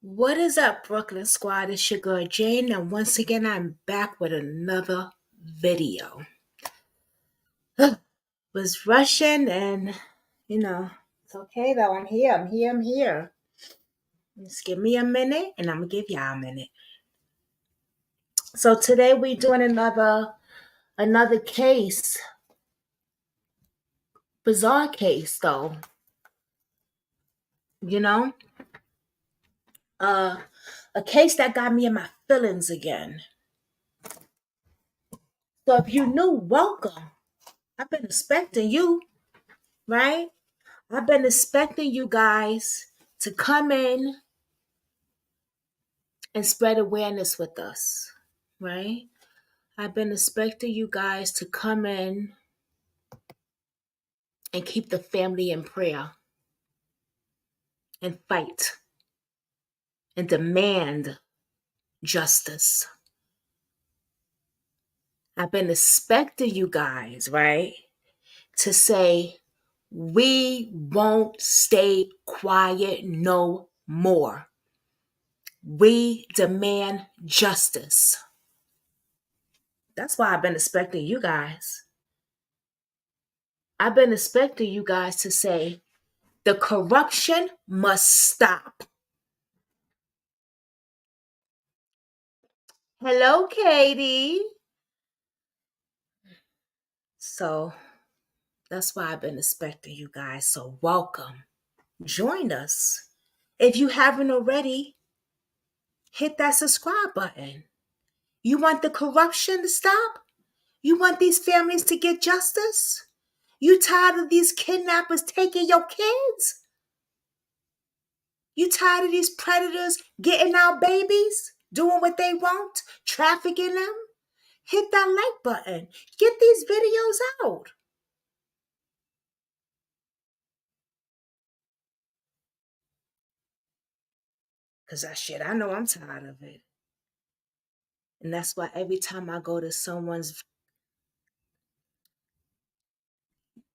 What is up, Brooklyn Squad? It's your girl Jane, and once again, I'm back with another video. Was rushing, and it's okay though. I'm here. I'm here. I'm here. Just give me a minute, and I'm gonna give y'all a minute. So today we doing another case, bizarre case though. You know, uh, a case that got me in my feelings again. So if you new, welcome. I've been expecting you, right? I've been expecting you guys to come in and spread awareness with us, right? I've been expecting you guys to come in and keep the family in prayer and fight and demand justice. I've been expecting you guys, right, to say, we won't stay quiet no more. We demand justice. That's why I've been expecting you guys. I've been expecting you guys to say, the corruption must stop. Hello, Katie. So that's why I've been expecting you guys. So welcome. Join us. If you haven't already, hit that subscribe button. You want the corruption to stop? You want these families to get justice? You tired of these kidnappers taking your kids? You tired of these predators getting our babies, doing what they want, trafficking them? Hit that like button. Get these videos out. Because that shit, I know I'm tired of it. And that's why every time I go to someone's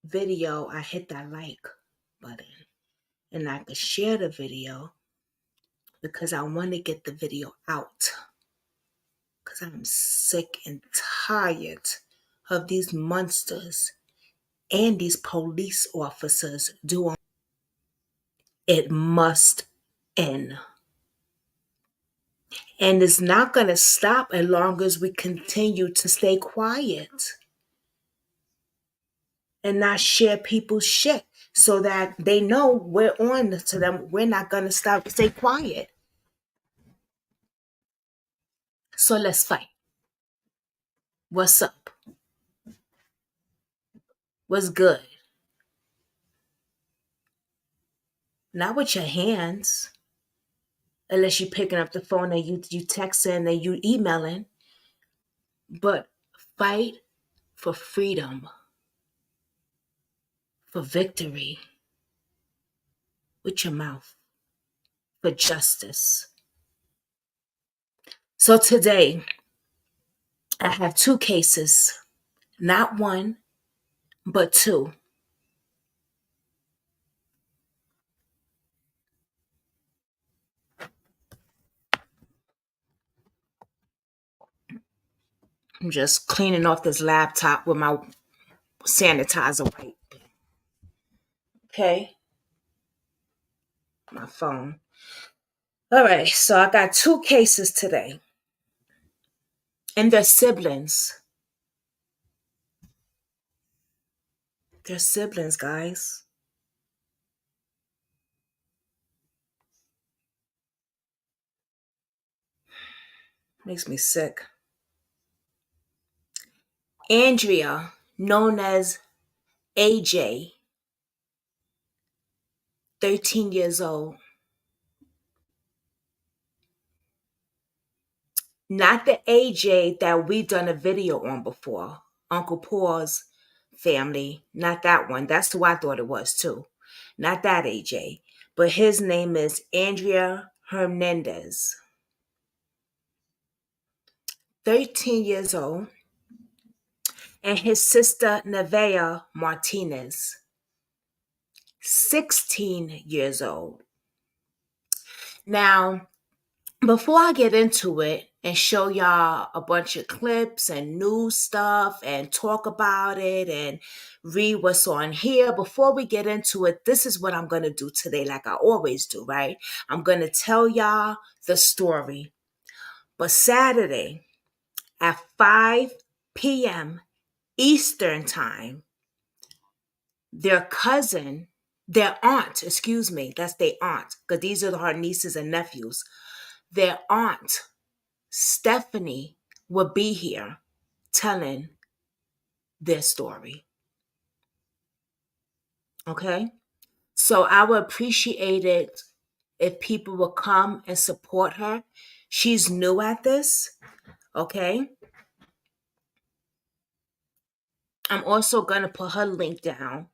video, I hit that like button. And I can share the video because I want to get the video out. Because I'm sick and tired of these monsters and these police officers doing. It must end. And it's not going to stop as long as we continue to stay quiet and not share people's shit so that they know we're on to them. We're not going to stop, stay quiet. So let's fight. What's up? What's good? Not with your hands, unless you're picking up the phone and you texting and you emailing, but fight for freedom, for victory with your mouth, for justice. So today, I have two cases, not one, but two. I'm just cleaning off this laptop with my sanitizer wipe. Okay, my phone. All right, so I got two cases today, and they're siblings. They're siblings, guys. Makes me sick. Andrea, known as AJ, 13 years old. Not the AJ that we done a video on before. Uncle Paul's family. Not that one. That's who I thought it was too. Not that AJ. But his name is Andrea Hernandez. 13 years old. And his sister Nevaeh Martinez. 16 years old. Now, before I get into it and show y'all a bunch of clips and new stuff and talk about it and read what's on here, before we get into it, this is what I'm going to do today, like I always do, right? I'm going to tell y'all the story. But Saturday at 5 p.m. Eastern Time, their cousin, their aunt, excuse me, that's their aunt, because these are her nieces and nephews. Their aunt, Stephanie, will be here telling their story. Okay? So I would appreciate it if people would come and support her. She's new at this. Okay? I'm also going to put her link down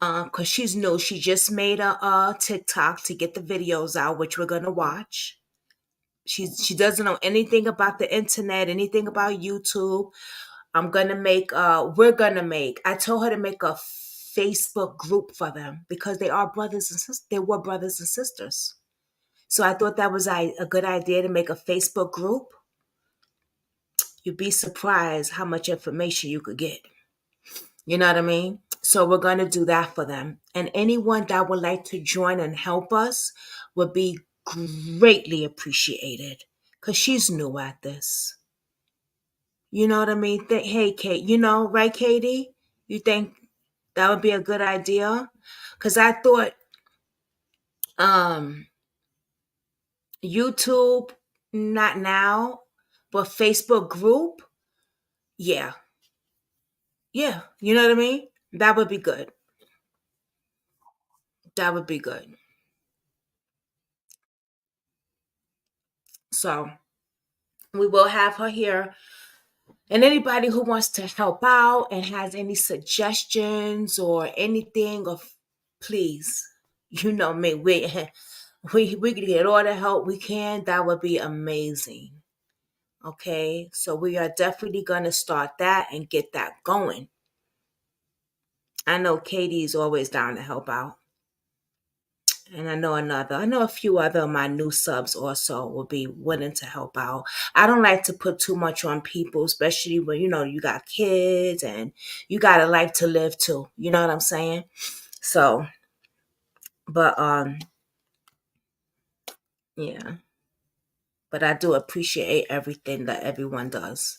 because she's new. She just made a TikTok to get the videos out, which we're gonna watch. She doesn't know anything about the internet, anything about YouTube. We're gonna make. I told her to make a Facebook group for them because they are brothers and sisters. They were brothers and sisters. So I thought that was a good idea to make a Facebook group. You'd be surprised how much information you could get. You know what I mean? So we're going to do that for them. And anyone that would like to join and help us would be greatly appreciated because she's new at this. You know what I mean? Hey, Kate, right, Katie? You think that would be a good idea? Because I thought um, YouTube, not now, but Facebook group, yeah. Yeah. You know what I mean? That would be good. That would be good. So we will have her here. And anybody who wants to help out and has any suggestions or anything, of please, you know me, we can get all the help we can. That would be amazing. Okay, so we are definitely gonna start that and get that going. I know Katie's always down to help out. And I know a few other of my new subs also will be willing to help out. I don't like to put too much on people, especially when, you got kids and you got a life to live too. You know what I'm saying? So, but, yeah, but I do appreciate everything that everyone does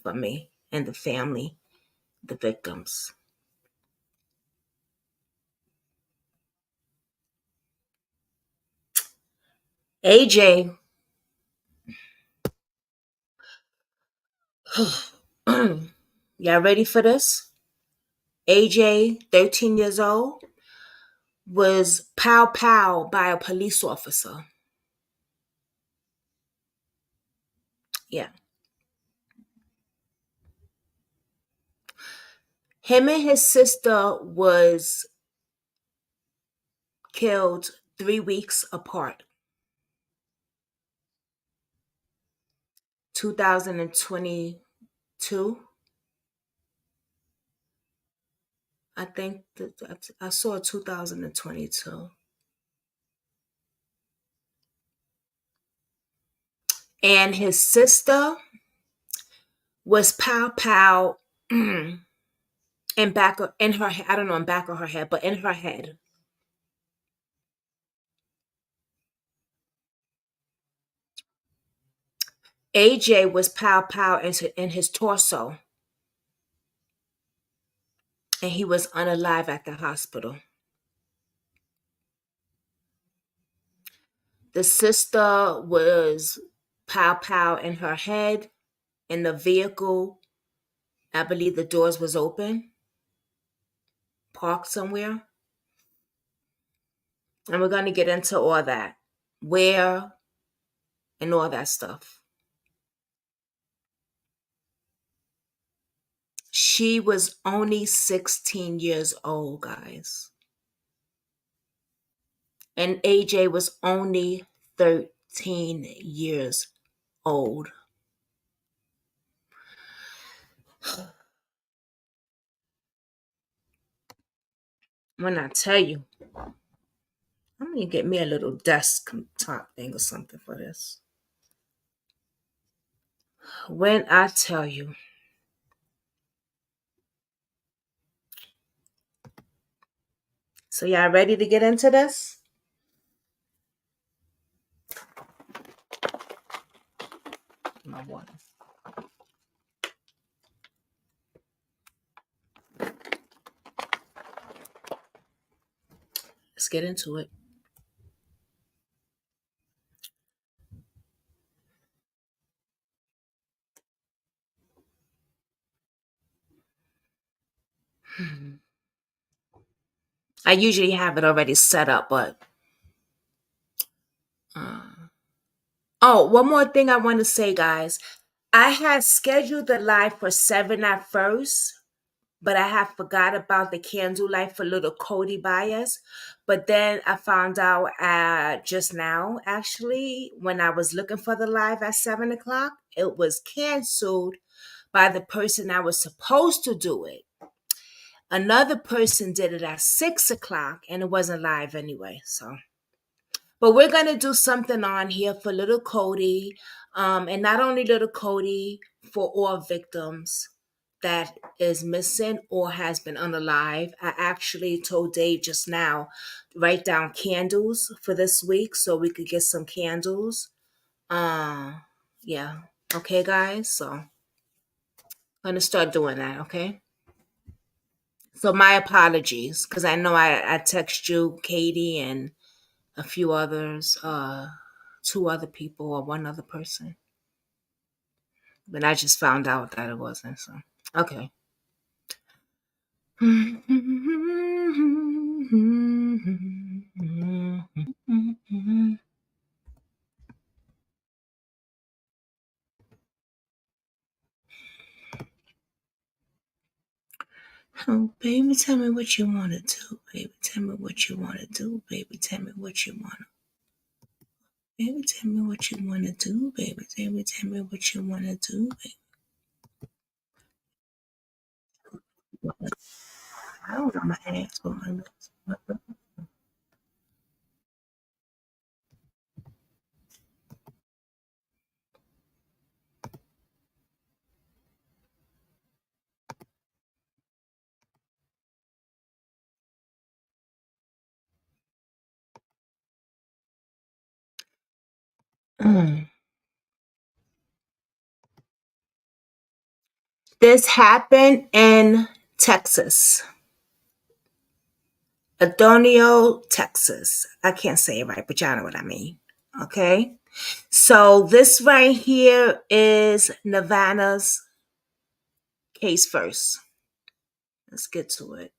for me and the family, the victims. AJ, y'all ready for this? AJ, 13 years old, was pow by a police officer. Yeah. Him and his sister was killed 3 weeks apart. 2022. I think that I saw 2022. And his sister was pow in in her head. I don't know, in back of her head, but in her head. AJ was pow in his torso, and he was unalive at the hospital. The sister was pow in her head in the vehicle. I believe the doors was open, parked somewhere. And we're going to get into all that. Where and all that stuff. She was only 16 years old, guys. And AJ was only 13 years old. When I tell you, I'm going to get me a little desktop thing or something for this. When I tell you. So y'all ready to get into this? My water. Let's get into it. I usually have it already set up, but oh, one more thing I want to say, guys. I had scheduled the live for 7 at first, but I have forgot about the candlelight for little Cody bias. But then I found out just now, actually, when I was looking for the live at 7 o'clock, it was canceled by the person I was supposed to do it. Another person did it at 6 o'clock, and it wasn't live anyway. So, but we're gonna do something on here for little Cody, and not only little Cody, for all victims that is missing or has been unalive. I actually told Dave just now, write down candles for this week so we could get some candles. Yeah. Okay, guys. So I'm gonna start doing that. Okay. So my apologies, because I know I text you, Katie, and a few others, two other people or one other person. But I just found out that it wasn't. So okay. Oh, baby, tell me what you want to do. Baby, tell me what you want to do. Baby, tell me what you want to. Baby, tell me what you want to do. Baby, tell me what you want to do. Baby. I don't know my ass for my lips. Mm. This happened in Texas. Adonio, Texas. I can't say it right, but y'all know what I mean. Okay. So this right here is Nirvana's case first. Let's get to it.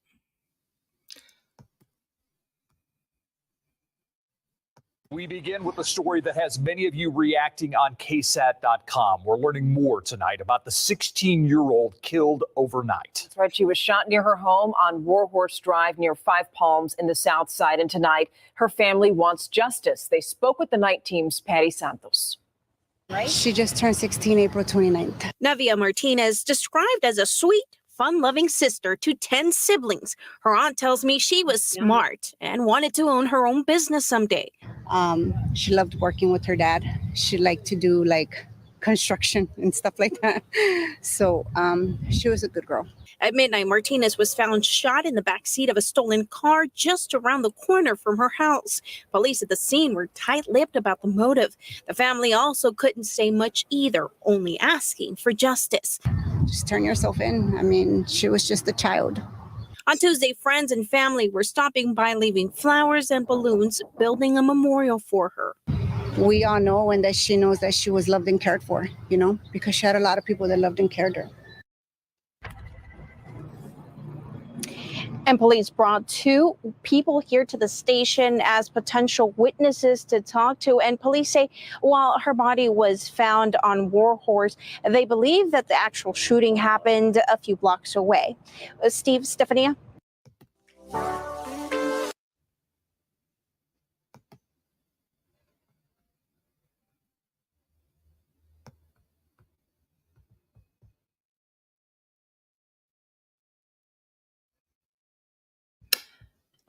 We begin with a story that has many of you reacting on KSAT.com. We're learning more tonight about the 16-year-old killed overnight. That's right. She was shot near her home on Warhorse Drive near Five Palms in the South Side. And tonight, her family wants justice. They spoke with the night team's Patty Santos. Right? She just turned 16 April 29th. Navia Martinez, described as a sweet, fun-loving sister to 10 siblings. Her aunt tells me she was smart and wanted to own her own business someday. She loved working with her dad. She liked to do like construction and stuff like that. So she was a good girl. At midnight, Martinez was found shot in the backseat of a stolen car just around the corner from her house. Police at the scene were tight-lipped about the motive. The family also couldn't say much either, only asking for justice. Just turn yourself in. I mean, she was just a child. On Tuesday, friends and family were stopping by, leaving flowers and balloons, building a memorial for her. We all know and that she knows that she was loved and cared for, you know, because she had a lot of people that loved and cared her. And police brought 2 people here to the station as potential witnesses to talk to. And police say while her body was found on Warhorse, they believe that the actual shooting happened a few blocks away. Stephania?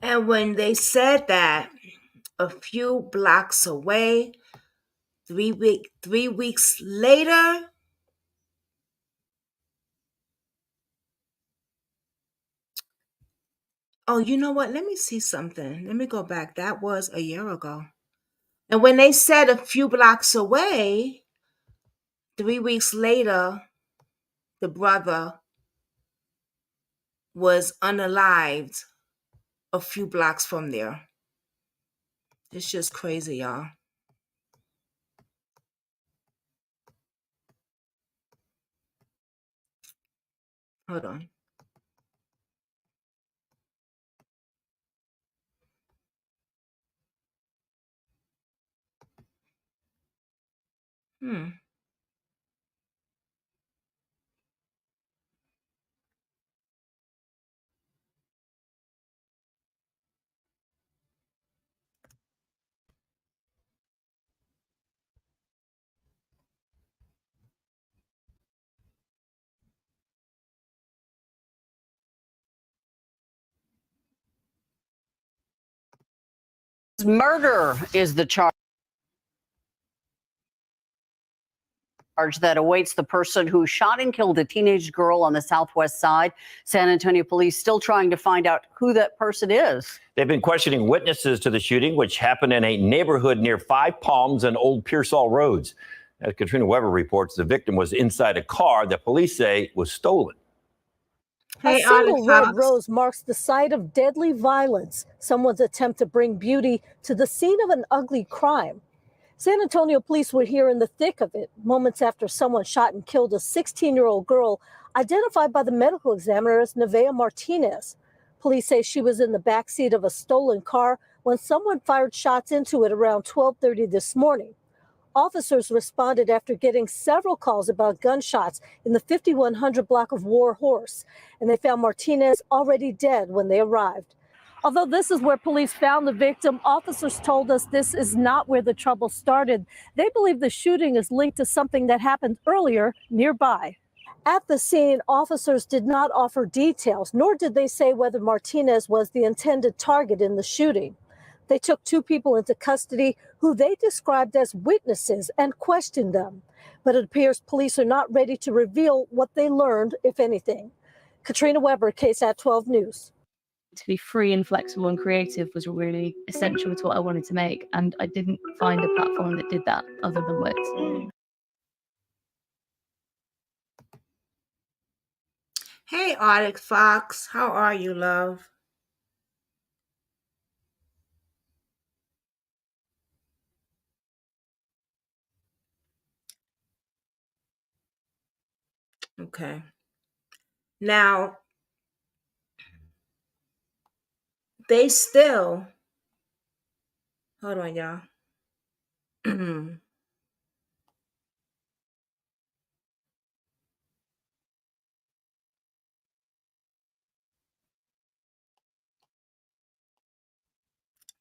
And when they said that a few blocks away, 3 weeks later, Oh, you know what? Let me see something. Let me go back. That was a year ago. And when they said a few blocks away, 3 weeks later, the brother was unalived a few blocks from there. It's just crazy, y'all. Hold on. Hmm. Murder is the charge that awaits the person who shot and killed a teenage girl on the southwest side. San Antonio police still trying to find out who that person is. They've been questioning witnesses to the shooting, which happened in a neighborhood near Five Palms and Old Pearsall Roads. As Katrina Weber reports, the victim was inside a car that police say was stolen. Hey, a single red Fox. rose marks the site of deadly violence, someone's attempt to bring beauty to the scene of an ugly crime. San Antonio police were here in the thick of it, moments after someone shot and killed a 16-year-old girl identified by the medical examiner as Nevaeh Martinez. Police say she was in the backseat of a stolen car when someone fired shots into it around 12:30 this morning. Officers responded after getting several calls about gunshots in the 5100 block of War Horse, and they found Martinez already dead when they arrived. Although this is where police found the victim, officers told us this is not where the trouble started. They believe the shooting is linked to something that happened earlier nearby. At the scene, officers did not offer details, nor did they say whether Martinez was the intended target in the shooting. They took two people into custody who they described as witnesses and questioned them. But it appears police are not ready to reveal what they learned, if anything. Katrina Weber, KSAT 12 News. To be free and flexible and creative was really essential to what I wanted to make. And I didn't find a platform that did that other than Wix. Hey, Arctic Fox. How are you, love? Okay. Now, they still, hold on, y'all.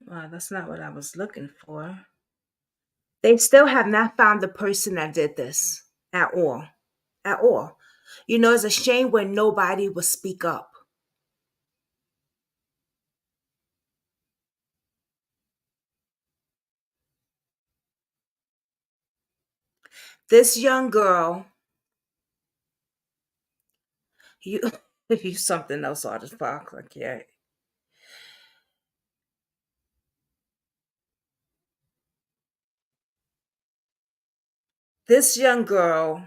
Wow, that's not what I was looking for. They still have not found the person that did this at all. At all. You know, it's a shame when nobody will speak up. This young girl, you you something else, Artist Fox. I can't. This young girl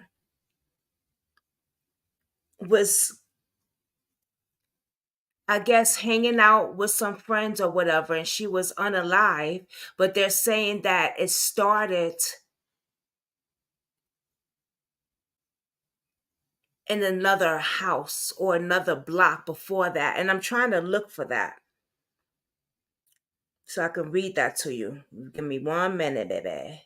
was, I guess, hanging out with some friends or whatever, and she was unalive, but they're saying that it started in another house or another block before that. And I'm trying to look for that so I can read that to you. Give me 1 minute, baby.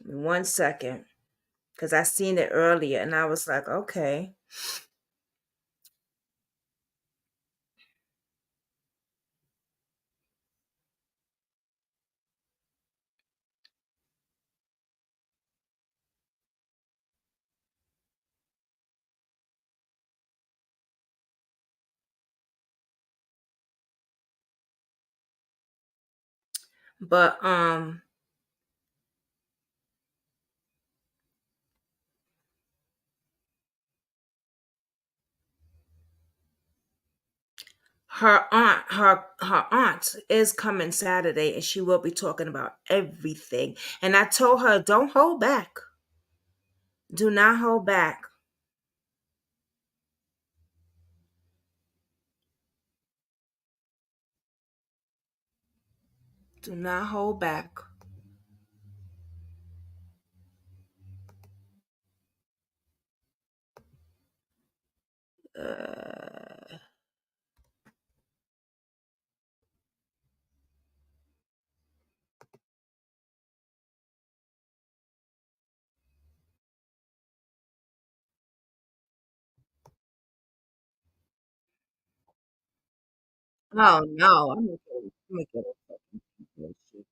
Give me 1 second. Because I seen it earlier and I was like, okay. But her aunt is coming Saturday, and she will be talking about everything. And I told her, don't hold back. Do not hold back. Do not hold back. Oh no, I'm gonna get a fucking bullshit.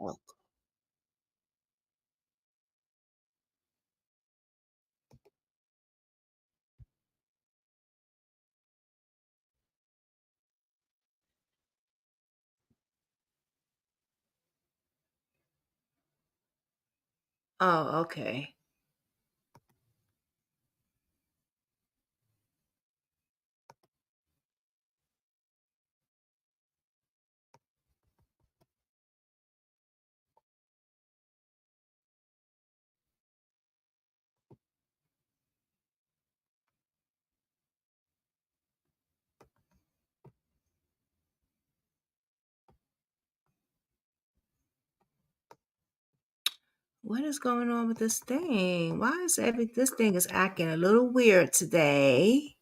Oh, oh, okay. What is going on with this thing? Why is this thing is acting a little weird today?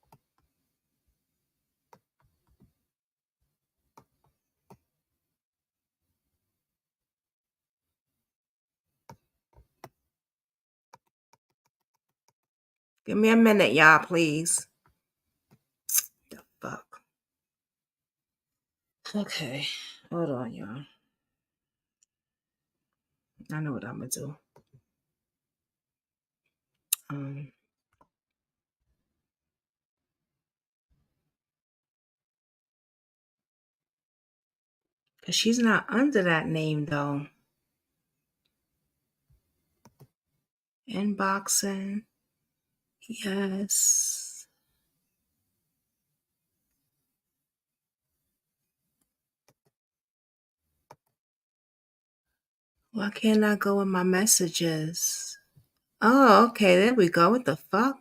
Give me a minute, y'all, please. The fuck. Okay, hold on, y'all. I know what I'm gonna do. Cause she's not under that name though. Inboxing. Yes. Why can't I go in my messages? Oh, okay, there we go. What the fuck?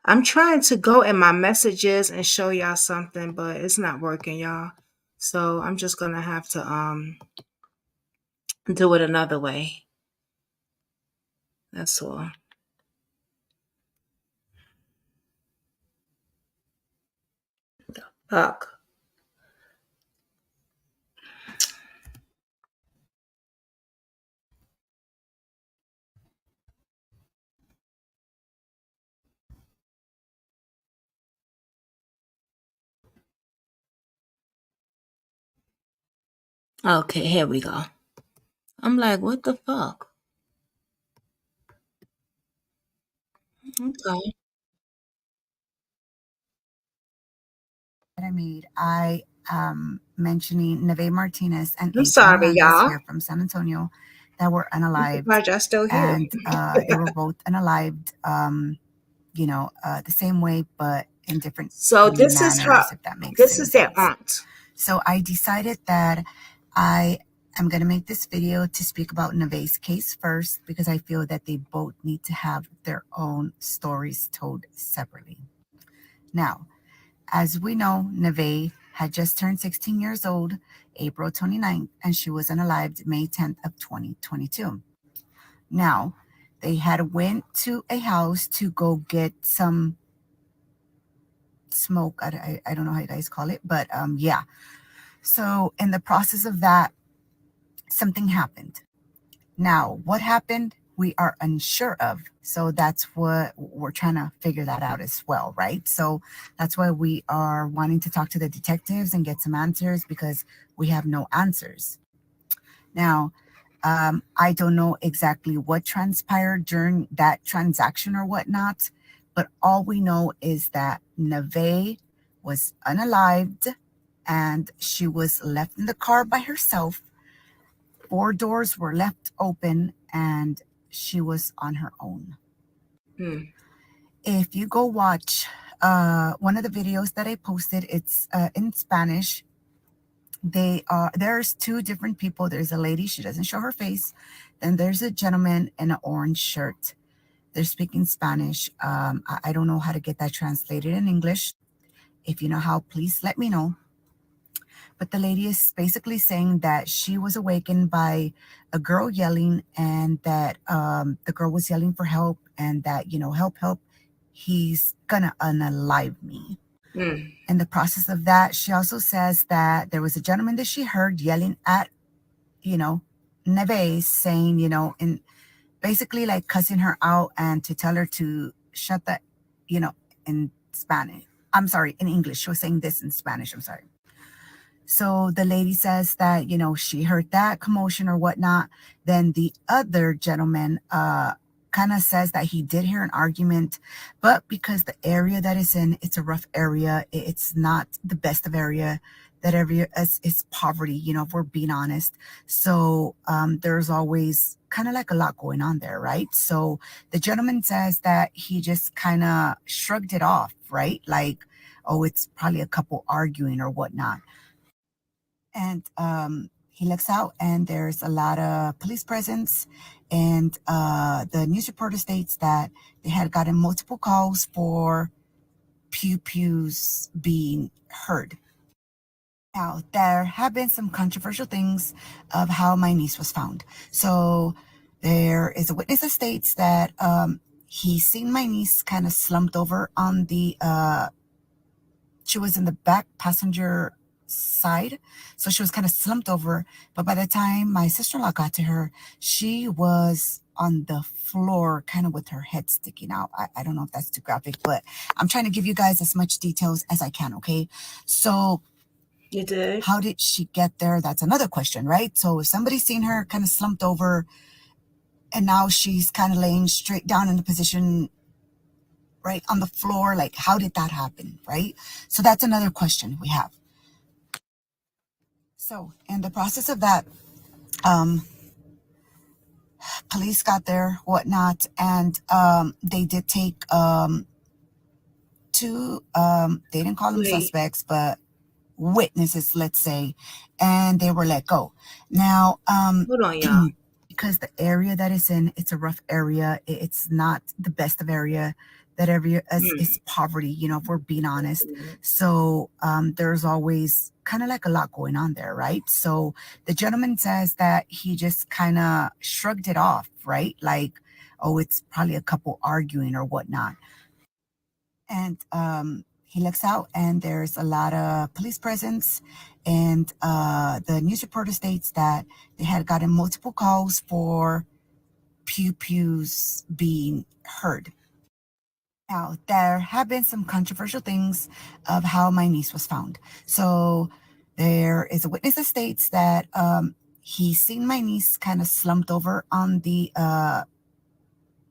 I'm trying to go in my messages and show y'all something, but it's not working, y'all. So I'm just gonna have to do it another way. That's all. Fuck. Okay, here we go. I'm like, what the fuck? Okay. I mentioning Neve Martinez and I'm April sorry, Hernandez y'all. here from San Antonio that were I'm unalived, surprised y'all still here. and they were both unalived, the same way, but in different So this is her. manners, if that makes This any is their sense. aunt. So I decided that I am going to make this video to speak about Neve's case first, because I feel that they both need to have their own stories told separately. Now, as we know, Neve had just turned 16 years old, April 29th, and she was unalived May 10th of 2022. Now, they had went to a house to go get some smoke. I don't know how you guys call it, but yeah. So in the process of that, something happened. Now, what happened? we are unsure of. So that's what we're trying to figure that out as well, right? So that's why we are wanting to talk to the detectives and get some answers, because we have no answers. Now, I don't know exactly what transpired during that transaction or whatnot, but all we know is that Neve was unalived and she was left in the car by herself. 4 doors were left open and she was on her own. If you go watch one of the videos that I posted, it's in Spanish. There's 2 different people. There's a lady, she doesn't show her face. Then there's a gentleman in an orange shirt. They're speaking Spanish. I don't know how to get that translated in English. If you know how, please let me know. But the lady is basically saying that she was awakened by a girl yelling, and that the girl was yelling for help, and that, help, help, he's gonna unalive me. In the process of that, she also says that there was a gentleman that she heard yelling at, Neve, saying, and basically like cussing her out and to tell her to shut the, in Spanish. I'm sorry, in English. She was saying this in Spanish. I'm sorry. So the lady says that, she heard that commotion or whatnot. Then the other gentleman kind of says that he did hear an argument, but because the area that it's in, it's a rough area. It's not the best of area. That area is poverty, if we're being honest. So there's always kind of like a lot going on there, right? So the gentleman says that he just kind of shrugged it off, right? Like, oh, it's probably a couple arguing or whatnot. And he looks out and there's a lot of police presence. And the news reporter states that they had gotten multiple calls for pew-pews being heard. Now, there have been some controversial things of how my niece was found. So there is a witness that states that he's seen my niece kind of slumped over on the, she was in the back passenger side. So she was kind of slumped over. But by the time my sister-in-law got to her, she was on the floor, kind of with her head sticking out. I don't know if that's too graphic, but I'm trying to give you guys as much details as I can, okay? So you did. How did she get there? That's another question, right? So if somebody's seen her kind of slumped over and now she's kind of laying straight down in a position right on the floor, like how did that happen, right? So that's another question we have. So in the process of that, police got there, whatnot, and they did take 2, they didn't call them suspects, but witnesses, let's say, and they were let go. Now, hold on, y'all. Because the area that it's in, it's a rough area. It's not the best of area. That area is poverty, if we're being honest. So there's always kind of like a lot going on there, right? So the gentleman says that he just kind of shrugged it off, right? Like, oh, it's probably a couple arguing or whatnot. And he looks out and there's a lot of police presence. And the news reporter states that they had gotten multiple calls for pew-pews being heard. Now, there have been some controversial things of how my niece was found. So there is a witness that states that he's seen my niece kind of slumped over on the,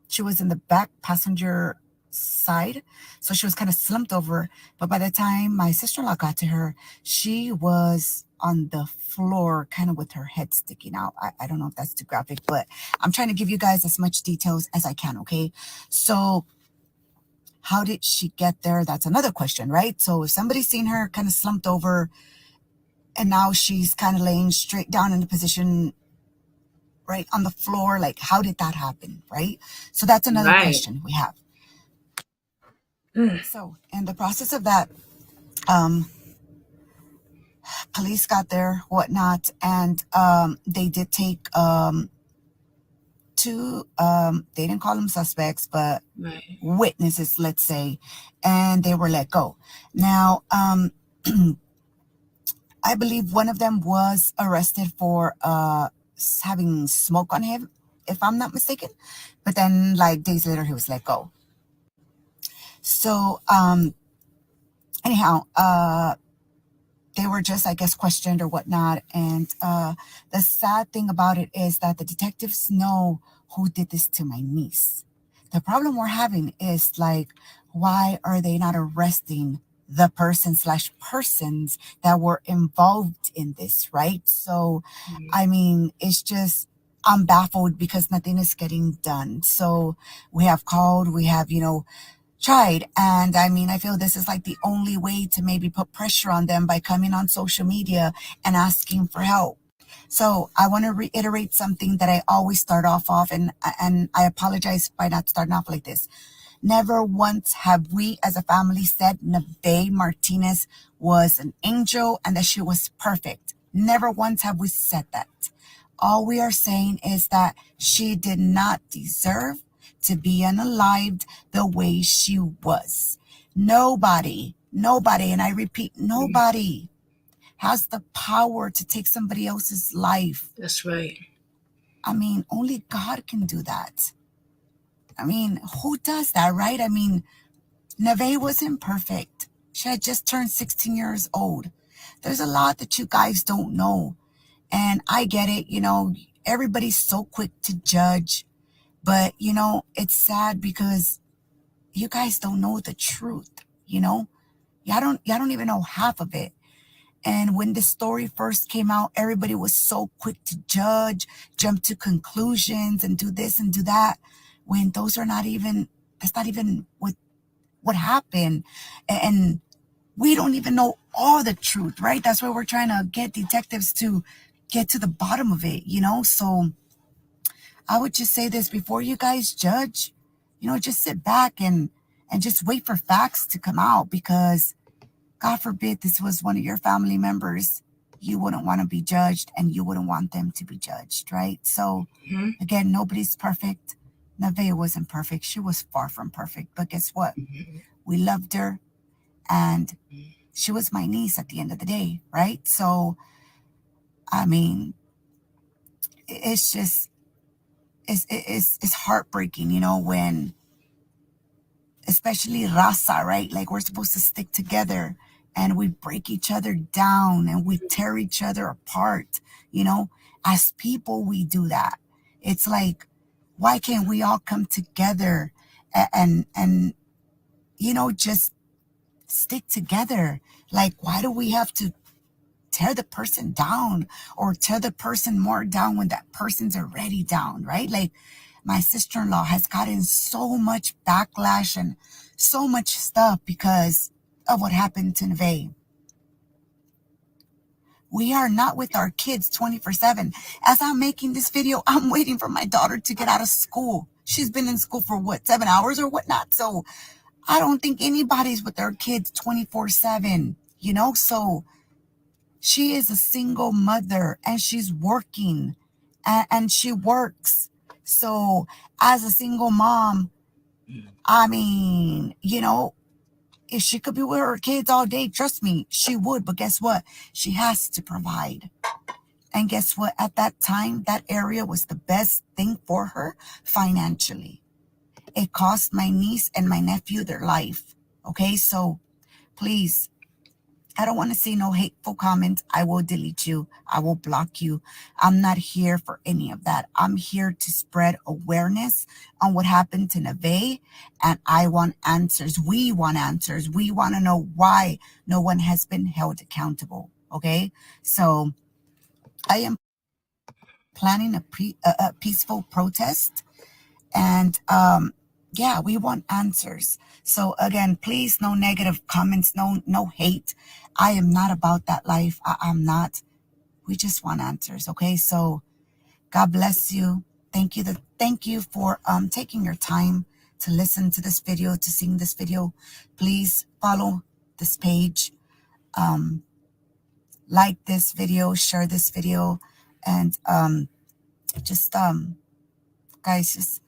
she was in the back passenger side. So she was kind of slumped over. But by the time my sister-in-law got to her, she was on the floor, kind of with her head sticking out. I don't know if that's too graphic, but I'm trying to give you guys as much details as I can, okay? So how did she get there? That's another question, right? So if somebody's seen her kind of slumped over and now she's kind of laying straight down in a position right on the floor, like how did that happen, right? So that's another question we have. So in the process of that, police got there, whatnot, and they did take 2, they didn't call them suspects, but witnesses, let's say, and they were let go. Now, I believe one of them was arrested for having smoke on him, if I'm not mistaken. But then like days later, he was let go. So anyhow, they were just, I guess, questioned or whatnot. And the sad thing about it is that the detectives know who did this to my niece. The problem we're having is like, why are they not arresting the person/persons that were involved in this, right? So, I mean, it's just, I'm baffled because nothing is getting done. So we have called, we have, tried. And I mean, I feel this is like the only way to maybe put pressure on them by coming on social media and asking for help. So I want to reiterate something that I always start off, and I apologize by not starting off like this. Never once have we as a family said Neve Martinez was an angel and that she was perfect. Never once have we said that. All we are saying is that she did not deserve to be unalived the way she was. Nobody, and I repeat, nobody has the power to take somebody else's life. That's right. I mean, only God can do that. I mean, who does that, right? I mean, Neve wasn't perfect. She had just turned 16 years old. There's a lot that you guys don't know. And I get it, everybody's so quick to judge. But, it's sad because you guys don't know the truth, Y'all don't even know half of it. And when this story first came out, everybody was so quick to judge, jump to conclusions and do this and do that, when that's not even what happened. And we don't even know all the truth, right? That's why we're trying to get detectives to get to the bottom of it, So I would just say this: before you guys judge, just sit back and just wait for facts to come out, because God forbid this was one of your family members. You wouldn't want to be judged and you wouldn't want them to be judged, right? So again, nobody's perfect. Neve wasn't perfect. She was far from perfect. But guess what? We loved her and she was my niece at the end of the day, right? So, I mean, it's just, it's heartbreaking, when, especially raza, right? Like, we're supposed to stick together and we break each other down and we tear each other apart, As people, we do that. It's like, why can't we all come together and just stick together? Like, why do we have to tear the person down or tear the person more down when that person's already down, right? Like, my sister-in-law has gotten so much backlash and so much stuff because of what happened to Neve. We are not with our kids 24/7. As I'm making this video, I'm waiting for my daughter to get out of school. She's been in school for 7 hours or whatnot. So I don't think anybody's with their kids 24/7, So she is a single mother and she's working and she works. So as a single mom, I mean, if she could be with her kids all day, trust me, she would. But guess what? She has to provide. And guess what? At that time, that area was the best thing for her financially. It cost my niece and my nephew their life. Okay, so please, I don't want to see no hateful comments. I will delete you. I will block you. I'm not here for any of that. I'm here to spread awareness on what happened to Neve, and I want answers. We want answers. We want to know why no one has been held accountable. Okay, so I am planning a peaceful protest, and yeah, we want answers. So again, please, no negative comments, no hate. I am not about that life. I'm not. We just want answers. Okay, so God bless you. Thank you for taking your time to listen to this video, to see this video. Please follow this page, like this video, share this video, and just guys, just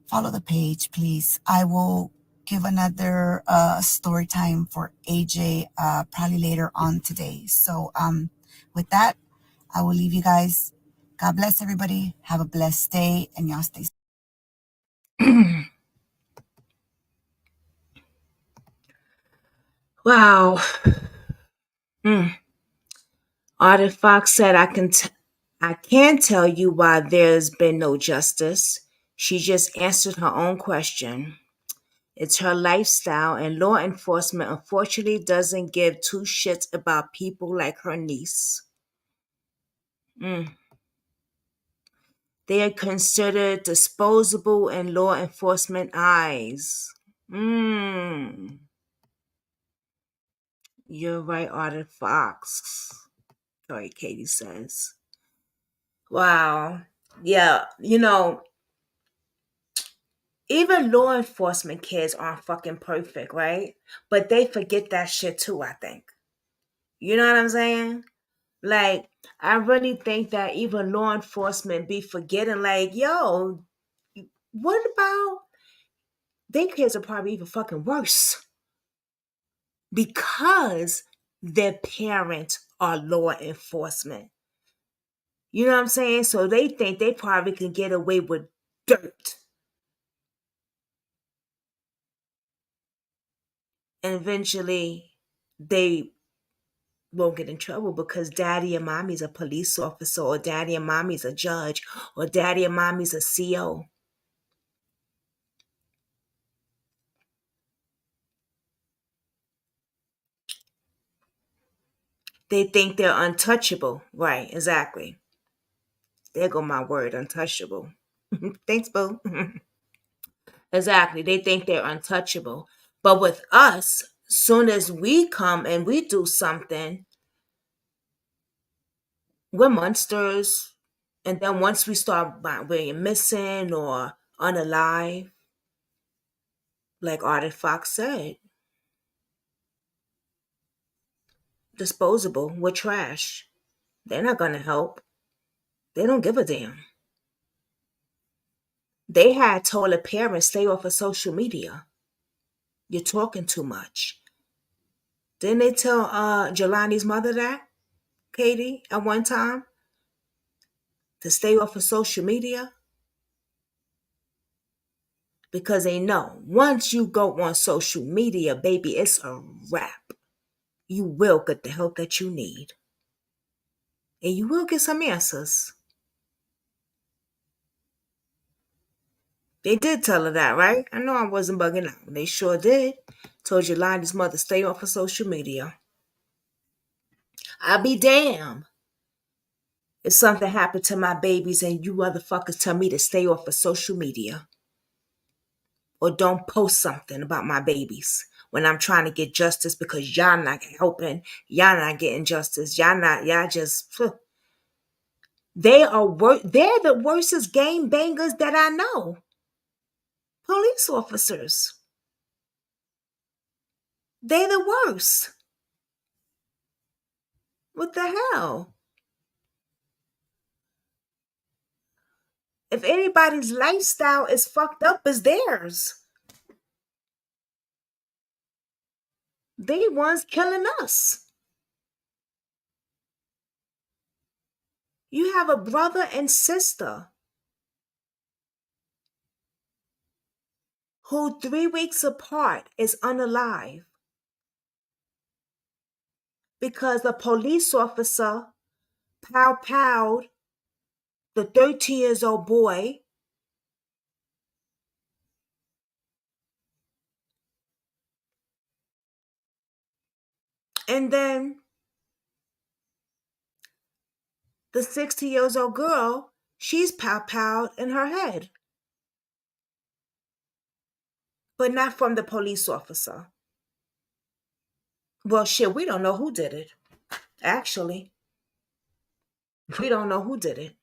follow the page, please. I will give another story time for AJ probably later on today. So with that, I will leave you guys. God bless everybody. Have a blessed day, and y'all stay safe. Wow. Artie Fox said, I can't tell you why there's been no justice. She just answered her own question. It's her lifestyle, and law enforcement unfortunately doesn't give two shits about people like her niece. They are considered disposable in law enforcement eyes. You're right, Artie Fox. Sorry, Katie says. Wow. Yeah, even law enforcement kids aren't fucking perfect, right? But they forget that shit too, I think. You know what I'm saying? Like, I really think that even law enforcement be forgetting, like, yo, what about their kids are probably even fucking worse because their parents are law enforcement. You know what I'm saying? So they think they probably can get away with dirt. And eventually they won't get in trouble because daddy and mommy's a police officer, or daddy and mommy's a judge, or daddy and mommy's a CO. They think they're untouchable. Right, exactly. There go my word, untouchable. Thanks, boo. Exactly. They think they're untouchable. But with us, soon as we come and we do something, we're monsters. And then once we start being missing or unalive, like Artie Fox said, disposable, we're trash. They're not going to help. They don't give a damn. They had told the parents, stay off of social media. You're talking too much. Didn't they tell Jelani's mother that, Katie, at one time? To stay off of social media? Because they know once you go on social media, baby, it's a wrap. You will get the help that you need. And you will get some answers. They did tell her that, right? I know I wasn't bugging out. They sure did. Told Jelani's mother, stay off of social media. I'll be damned if something happened to my babies and you motherfuckers tell me to stay off of social media. Or don't post something about my babies when I'm trying to get justice because y'all not helping. Y'all not getting justice. Y'all just... They're the worstest game bangers that I know. Police officers. They're the worst. What the hell? If anybody's lifestyle is fucked up, it's theirs. They ones killing us. You have a brother and sister who 3 weeks apart is unalive because a police officer pow-powed the 13 years old boy. And then the 60 years old girl, she's pow-powed in her head. But not from the police officer. Well, shit, we don't know who did it. Actually, we don't know who did it.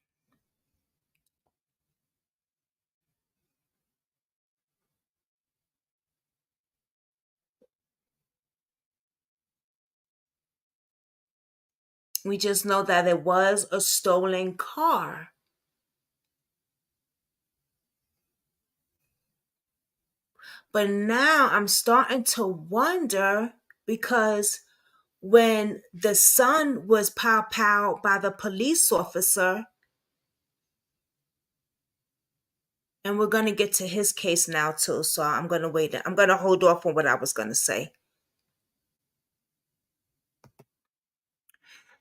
We just know that it was a stolen car. But now I'm starting to wonder because when the son was pow-powed by the police officer, And we're going to get to his case now too, so I'm going to wait. I'm going to hold off on what I was going to say.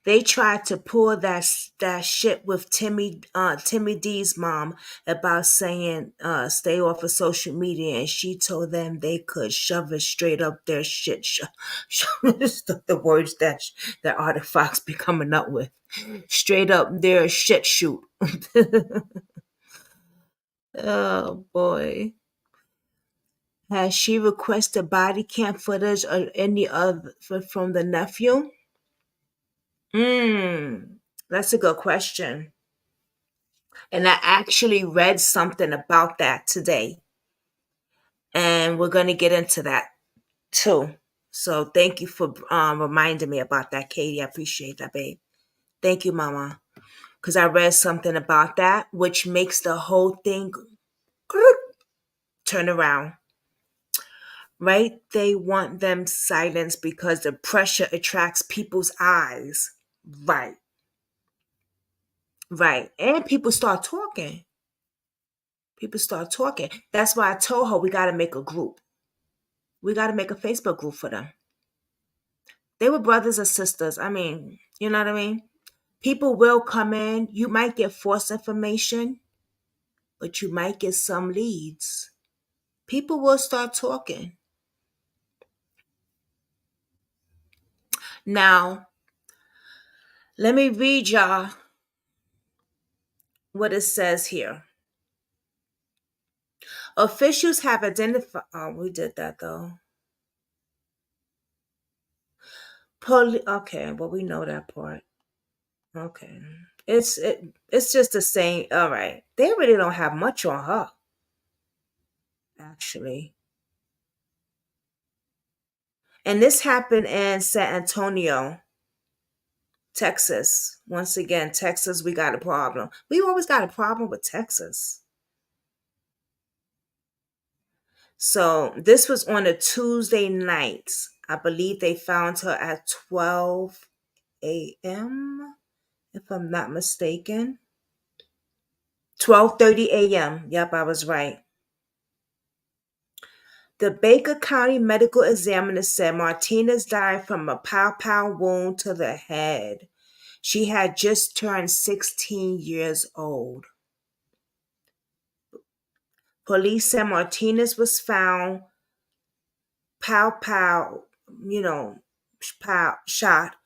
They tried to pull that shit with Timmy D's mom about saying stay off of social media, and she told them they could shove it straight up their shit. The words that Artifacts be coming up with, straight up their shit shoot. Oh boy. Has she requested body cam footage or any other from the nephew? That's a good question. And I actually read something about that today. And we're going to get into that too. So thank you for reminding me about that, Katie. I appreciate that, babe. Thank you, Mama. Because I read something about that, which makes the whole thing turn around. Right? They want them silenced because the pressure attracts people's eyes. Right. Right. And people start talking. People start talking. That's why I told her we got to make a group. We got to make a Facebook group for them. They were brothers and sisters. I mean, you know what I mean? People will come in. You might get false information, but you might get some leads. People will start talking. Now, let me read y'all what it says here. Officials have identified. Oh, we did that though. Okay, well, we know that part. Okay. It's just the same. All right. They really don't have much on her, actually. And this happened in San Antonio, Texas. Once again, Texas, we got a problem. We always got a problem with Texas. So this was on a Tuesday night. I believe they found her at 12 a.m., if I'm not mistaken. 12:30 a.m. Yep, I was right. The Baker County medical examiner said Martinez died from a pow-pow wound to the head. She had just turned 16 years old. Police said Martinez was found pow-pow, shot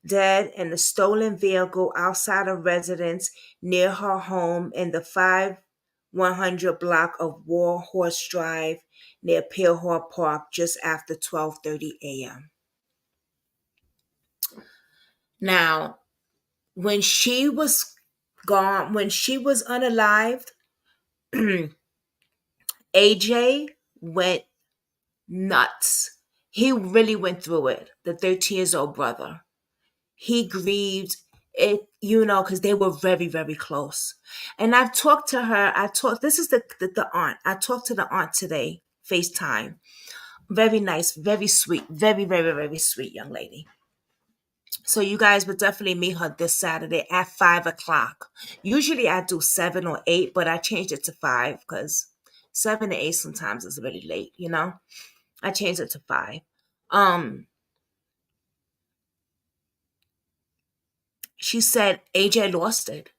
dead in a stolen vehicle outside a residence near her home in the 5100 block of War Horse Drive near Peelhall Park just after 12:30 a.m. Now, when she was gone, when she was unalived, AJ went nuts. He really went through it. The 13 years old brother. He grieved it, because they were very, very close. And I've talked to her. This is the aunt. I talked to the aunt today, FaceTime. Very nice, very sweet, very, very, very sweet young lady. So you guys would definitely meet her this Saturday at 5:00. Usually I do 7 or 8, but I changed it to 5 because 7 to 8 sometimes is really late, I changed it to 5. She said AJ lost it.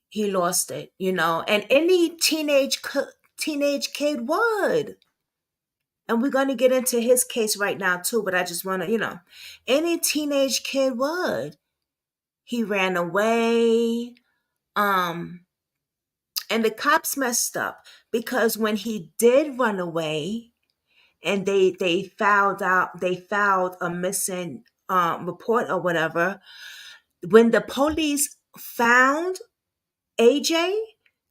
He lost it, and any teenage kid would. And we're going to get into his case right now too, but I just want to, any teenage kid would. He ran away. And the cops messed up because when he did run away and they filed a missing report or whatever, when the police found AJ,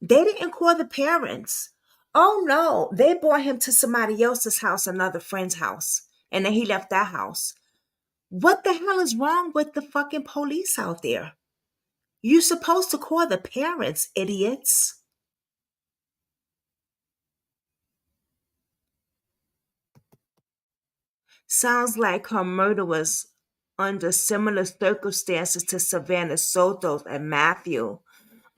they didn't call the parents. Oh no, they brought him to somebody else's house, another friend's house, and then he left that house. What the hell is wrong with the fucking police out there? You're supposed to call the parents, idiots. Sounds like her murder was under similar circumstances to Savannah Soto's and Matthew.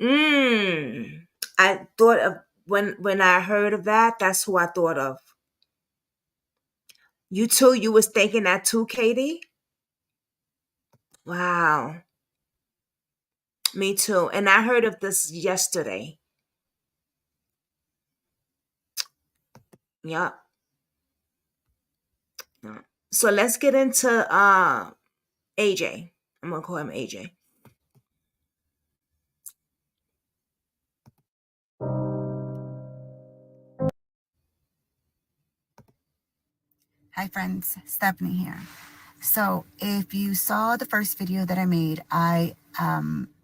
I thought of when I heard of that, that's who I thought of. You too? You was thinking that too, Katie? Wow. Me too. And I heard of this yesterday. Yep. Yeah. So let's get into AJ. I'm gonna call him AJ. Hi friends, Stephanie here. So if you saw the first video that I made, I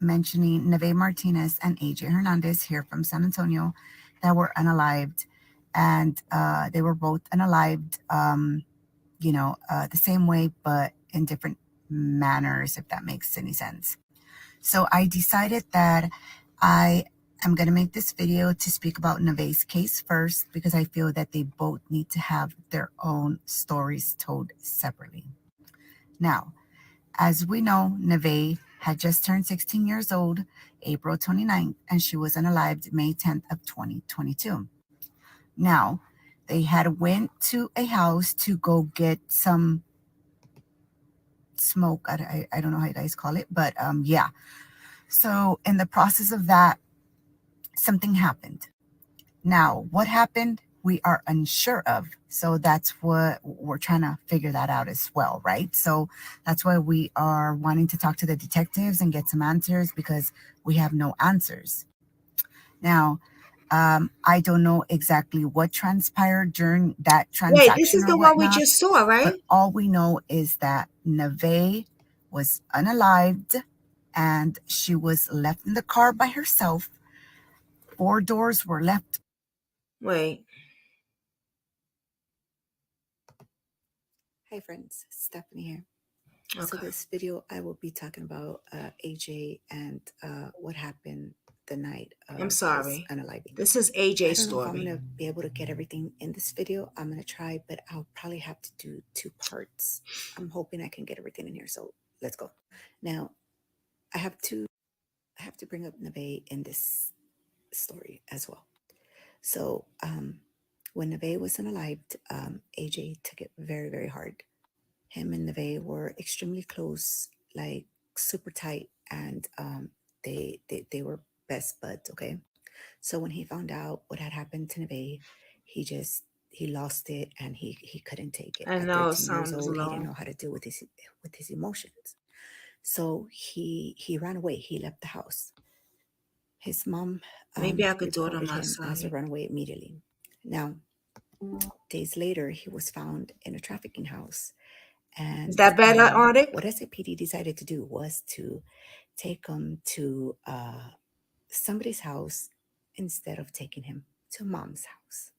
mentioning Neve Martinez and AJ Hernandez here from San Antonio that were unalived, and they were both unalived, the same way, but in different manners, if that makes any sense. So I decided that I am going to make this video to speak about Neve's case first, because I feel that they both need to have their own stories told separately. Now, as we know, Neve had just turned 16 years old, April 29th, and she was unalived May 10th of 2022. Now, they had went to a house to go get some smoke. I don't know how you guys call it, but yeah. So in the process of that, something happened. Now, what happened, we are unsure of. So that's what we're trying to figure that out as well, right? So that's why we are wanting to talk to the detectives and get some answers, because we have no answers. Now, I don't know exactly what transpired during that transaction. Wait, this is or the one we whatnot, just saw, right? but all we know is that Neve was unalived and she was left in the car by herself. 4 doors were left. Wait. Hi friends, Stephanie here. Okay. So this video I will be talking about AJ and what happened the night of I'm sorry. his unaliving. This is I AJ's don't know if I'm story. gonna be able to get everything in this video. I'm gonna try, but I'll probably have to do 2 parts. I'm hoping I can get everything in here. So let's go. Now, I have to bring up Neve in this story as well. So when Neve was unalived, AJ took it very, very hard. Him and Neve were extremely close, like super tight, and they were best buds. Okay, so when he found out what had happened to Neve, he lost it, and he couldn't take it. I At know, 13 years sounds old, he low. didn't know how to deal with his emotions, so he ran away. He left the house. His mom Maybe I could do it on reported my him as a side. runaway immediately. Now, days later, he was found in a trafficking house. And Is that better, Arctic? what SAPD decided to do was to take him to somebody's house instead of taking him to mom's house.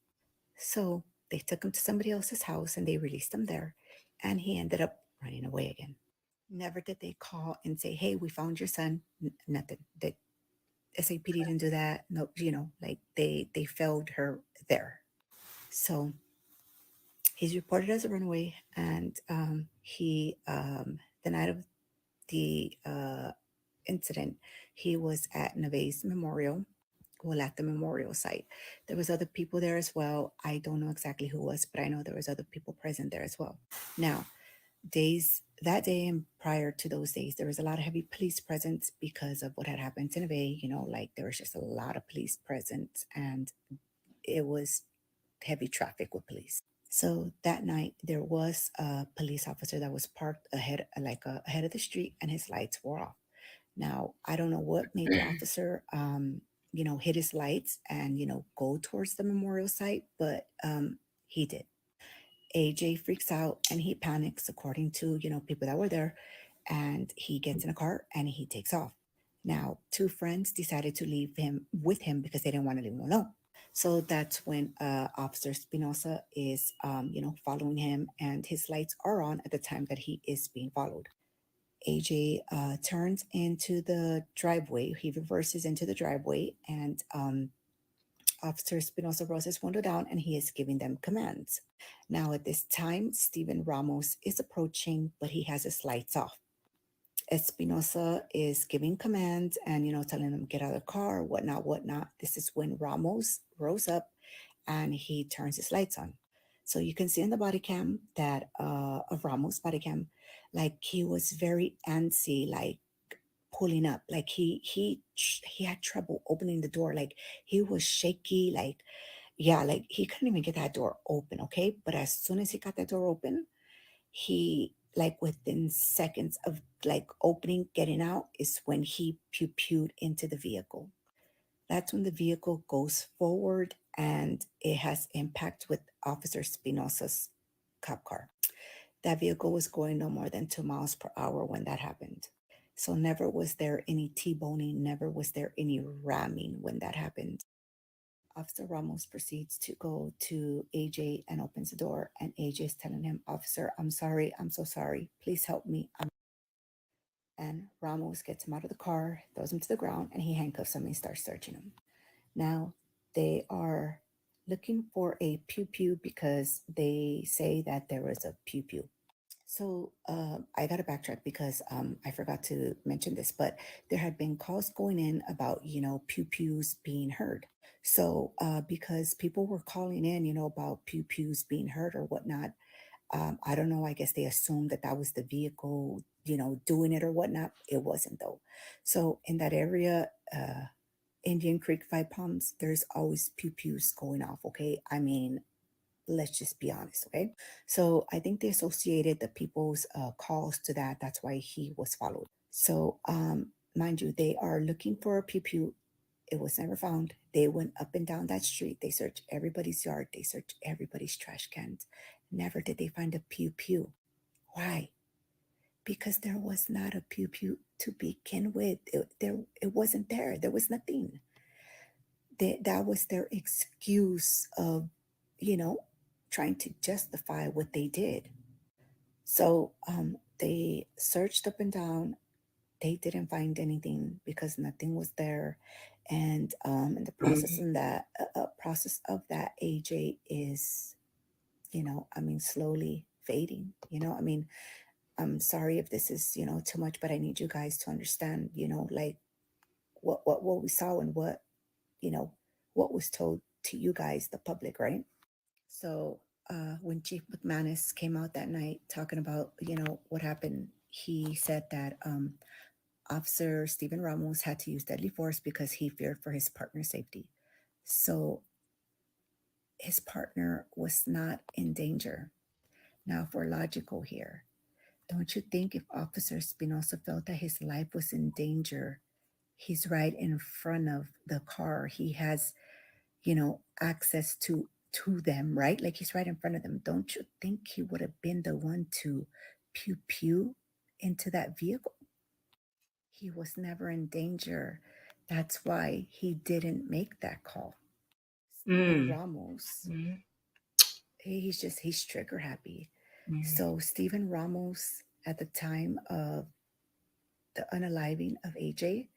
So they took him to somebody else's house and they released him there. And he ended up running away again. Never did they call and say, hey, we found your son. Nothing. The SAPD didn't do that. No, like they failed her there. So he's reported as a runaway, and he the night of the incident, he was at Neve's memorial. Well, at the memorial site, there was other people there as well. I don't know exactly who was, but I know there was other people present there as well. Now, that day and prior to those days, there was a lot of heavy police presence because of what had happened to Neve. Like there was just a lot of police presence, and it was heavy traffic with police. So that night there was a police officer that was parked ahead of the street, and his lights were off. Now, I don't know what made the officer, hit his lights and, go towards the memorial site, but he did. AJ freaks out and he panics, according to, people that were there, and he gets in a car and he takes off. Now, 2 friends decided to leave him with him because they didn't want to leave him alone. So that's when Officer Espinosa is, following him, and his lights are on at the time that he is being followed. AJ turns into the driveway. He reverses into the driveway, and Officer Espinosa rolls his window down, and he is giving them commands. Now, at this time, Steven Ramos is approaching, but he has his lights off. Espinosa is giving commands and, telling them get out of the car, whatnot, whatnot. This is when Ramos rose up and he turns his lights on. So you can see in the body cam that of Ramos' body cam, like he was very antsy, like pulling up, like he had trouble opening the door, like he was shaky, like yeah, like he couldn't even get that door open. Okay, but as soon as he got that door open, he, like within seconds of like opening, getting out, is when he pewed into the vehicle. That's when the vehicle goes forward and it has impact with Officer Spinosa's cop car. That vehicle was going no more than 2 miles per hour when that happened. So never was there any T-boning, never was there any ramming when that happened. Officer Ramos proceeds to go to AJ and opens the door, and AJ is telling him, "Officer, I'm sorry, I'm so sorry. Please help me." And Ramos gets him out of the car, throws him to the ground, and he handcuffs him and starts searching him. Now, they are looking for a pew-pew because they say that there was a pew-pew. So I got to backtrack because I forgot to mention this, but there had been calls going in about, pew-pews being heard. So because people were calling in, about pew-pews being heard or whatnot, I don't know, I guess they assumed that that was the vehicle, doing it or whatnot. It wasn't though. So in that area, Indian Creek, Five Palms, there's always pew-pews going off, okay? I mean, let's just be honest, okay? So I think they associated the people's calls to that. That's why he was followed. So mind you, they are looking for a pew-pew. It was never found. They went up and down that street. They searched everybody's yard. They searched everybody's trash cans. Never did they find a pew-pew. Why? Because there was not a pew-pew to begin with. It wasn't there. There was nothing. That was their excuse of, trying to justify what they did. So they searched up and down. They didn't find anything because nothing was there. And in the process in that process of that, AJ is, slowly fading. I'm sorry if this is, too much, but I need you guys to understand, like what we saw and what, what was told to you guys, the public, right? So when Chief McManus came out that night talking about, what happened, he said that Officer Stephen Ramos had to use deadly force because he feared for his partner's safety. So his partner was not in danger. Now, if we're logical here, don't you think if Officer Espinosa felt that his life was in danger, he's right in front of the car. He has, access to them, right? Like he's right in front of them. Don't you think he would have been the one to pew into that vehicle? He was never in danger. That's why he didn't make that call. Stephen Ramos, he's trigger happy. So Stephen Ramos, at the time of the unaliving of AJ,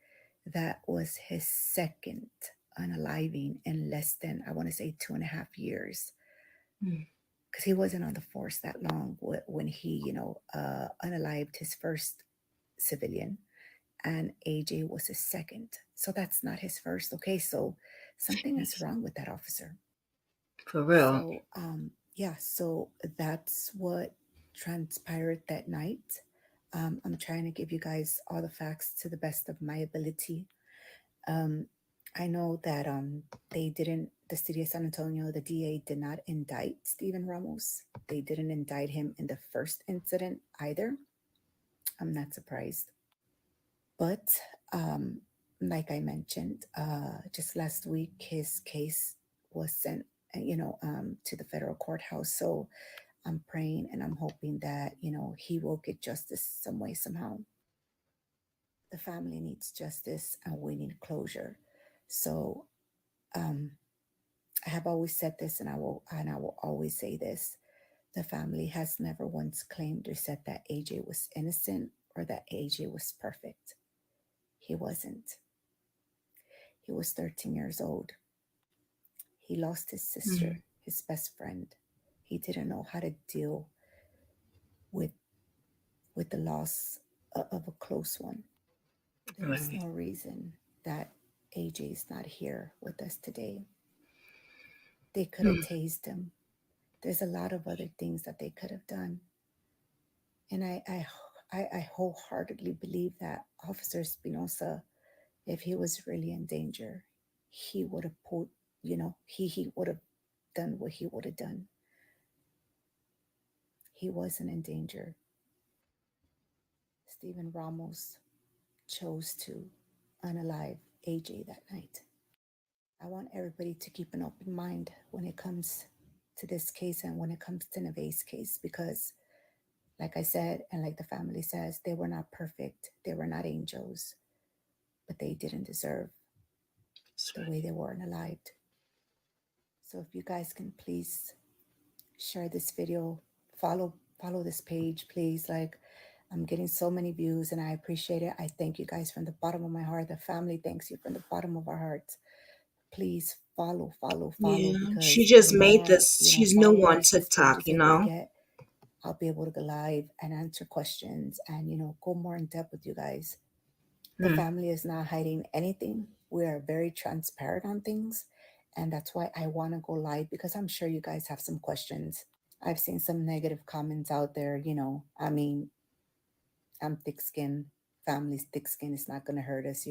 that was his second unaliving in less than, I want to say, 2.5 years. Because he wasn't on the force that long when he, unalived his first civilian, and AJ was his second. So that's not his first. Okay, so something is wrong with that officer. For real. So yeah, so that's what transpired that night. I'm trying to give you guys all the facts to the best of my ability. I know that the city of San Antonio, the DA did not indict Stephen Ramos. They didn't indict him in the first incident either. I'm not surprised. But like I mentioned, just last week, his case was sent, to the federal courthouse. So I'm praying and I'm hoping that, he will get justice some way, somehow. The family needs justice and we need closure. So I have always said this, and I will always say this. The family has never once claimed or said that AJ was innocent or that AJ was perfect. He wasn't. He was 13 years old. He lost his sister, his best friend. He didn't know how to deal with the loss of a close one. There is no reason that AJ is not here with us today. They could have tased him. There's a lot of other things that they could have done. And I wholeheartedly believe that Officer Espinosa, if he was really in danger, he would have pulled, he would have done what he would have done. He wasn't in danger. Stephen Ramos chose to unalive AJ that night. I want everybody to keep an open mind when it comes to this case and when it comes to Neve's case, because like I said, and like the family says, they were not perfect. They were not angels, but they didn't deserve the way they were unalived. So if you guys can please share this video, follow this page, please. Like, I'm getting so many views and I appreciate it. I thank you guys from the bottom of my heart. The family thanks you from the bottom of our hearts. Please follow, Yeah, because she just the made more, this. She's new on followers this page TikTok, is able to get, I'll be able to go live and answer questions and, go more in depth with you guys. The family is not hiding anything. We are very transparent on things. And that's why I want to go live, because I'm sure you guys have some questions. I've seen some negative comments out there, I mean, I'm thick-skinned. Family's thick-skinned. It's not going to hurt us,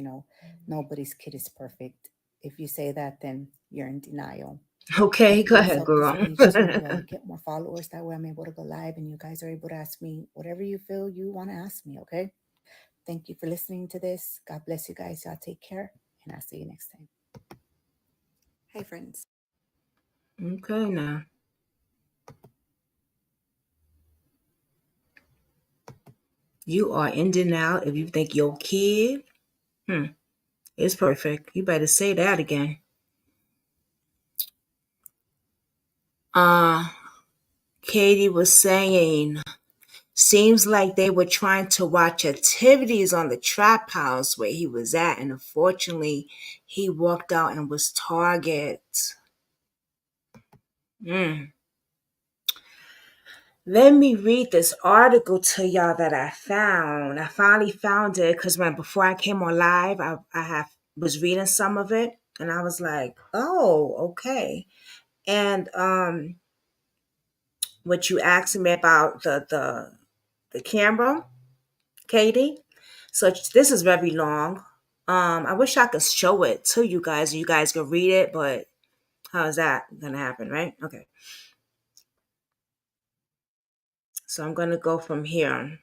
Nobody's kid is perfect. If you say that, then you're in denial. Okay, go ahead, girl. Just to get more followers. That way I'm able to go live and you guys are able to ask me whatever you feel you want to ask me, okay? Thank you for listening to this. God bless you guys. Y'all take care, and I'll see you next time. Hi, friends. Okay, now. You are in denial if you think your kid is perfect. You better say that again. Katie was saying, seems like they were trying to watch activities on the trap house where he was at, and unfortunately, he walked out and was target. Let me read this article to y'all that I found. I finally found it because before I came on live, I was reading some of it, and I was like, oh, okay. And what you asked me about the camera, Katie. So this is very long. I wish I could show it to you guys and you guys could read it, but how is that gonna happen, right? Okay. So I'm gonna go from here.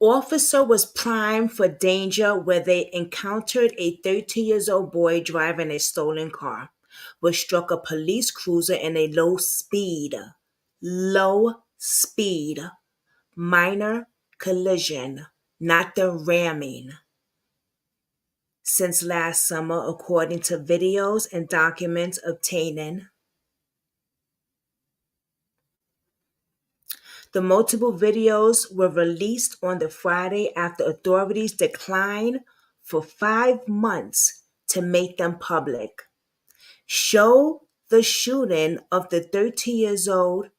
Officer was primed for danger where they encountered a 13-year-old boy driving a stolen car, which struck a police cruiser in a low speed, minor collision, not the ramming. Since last summer, according to videos and documents obtained. The multiple videos were released on the Friday after authorities declined for 5 months to make them public. Show the shooting of the 13-year-old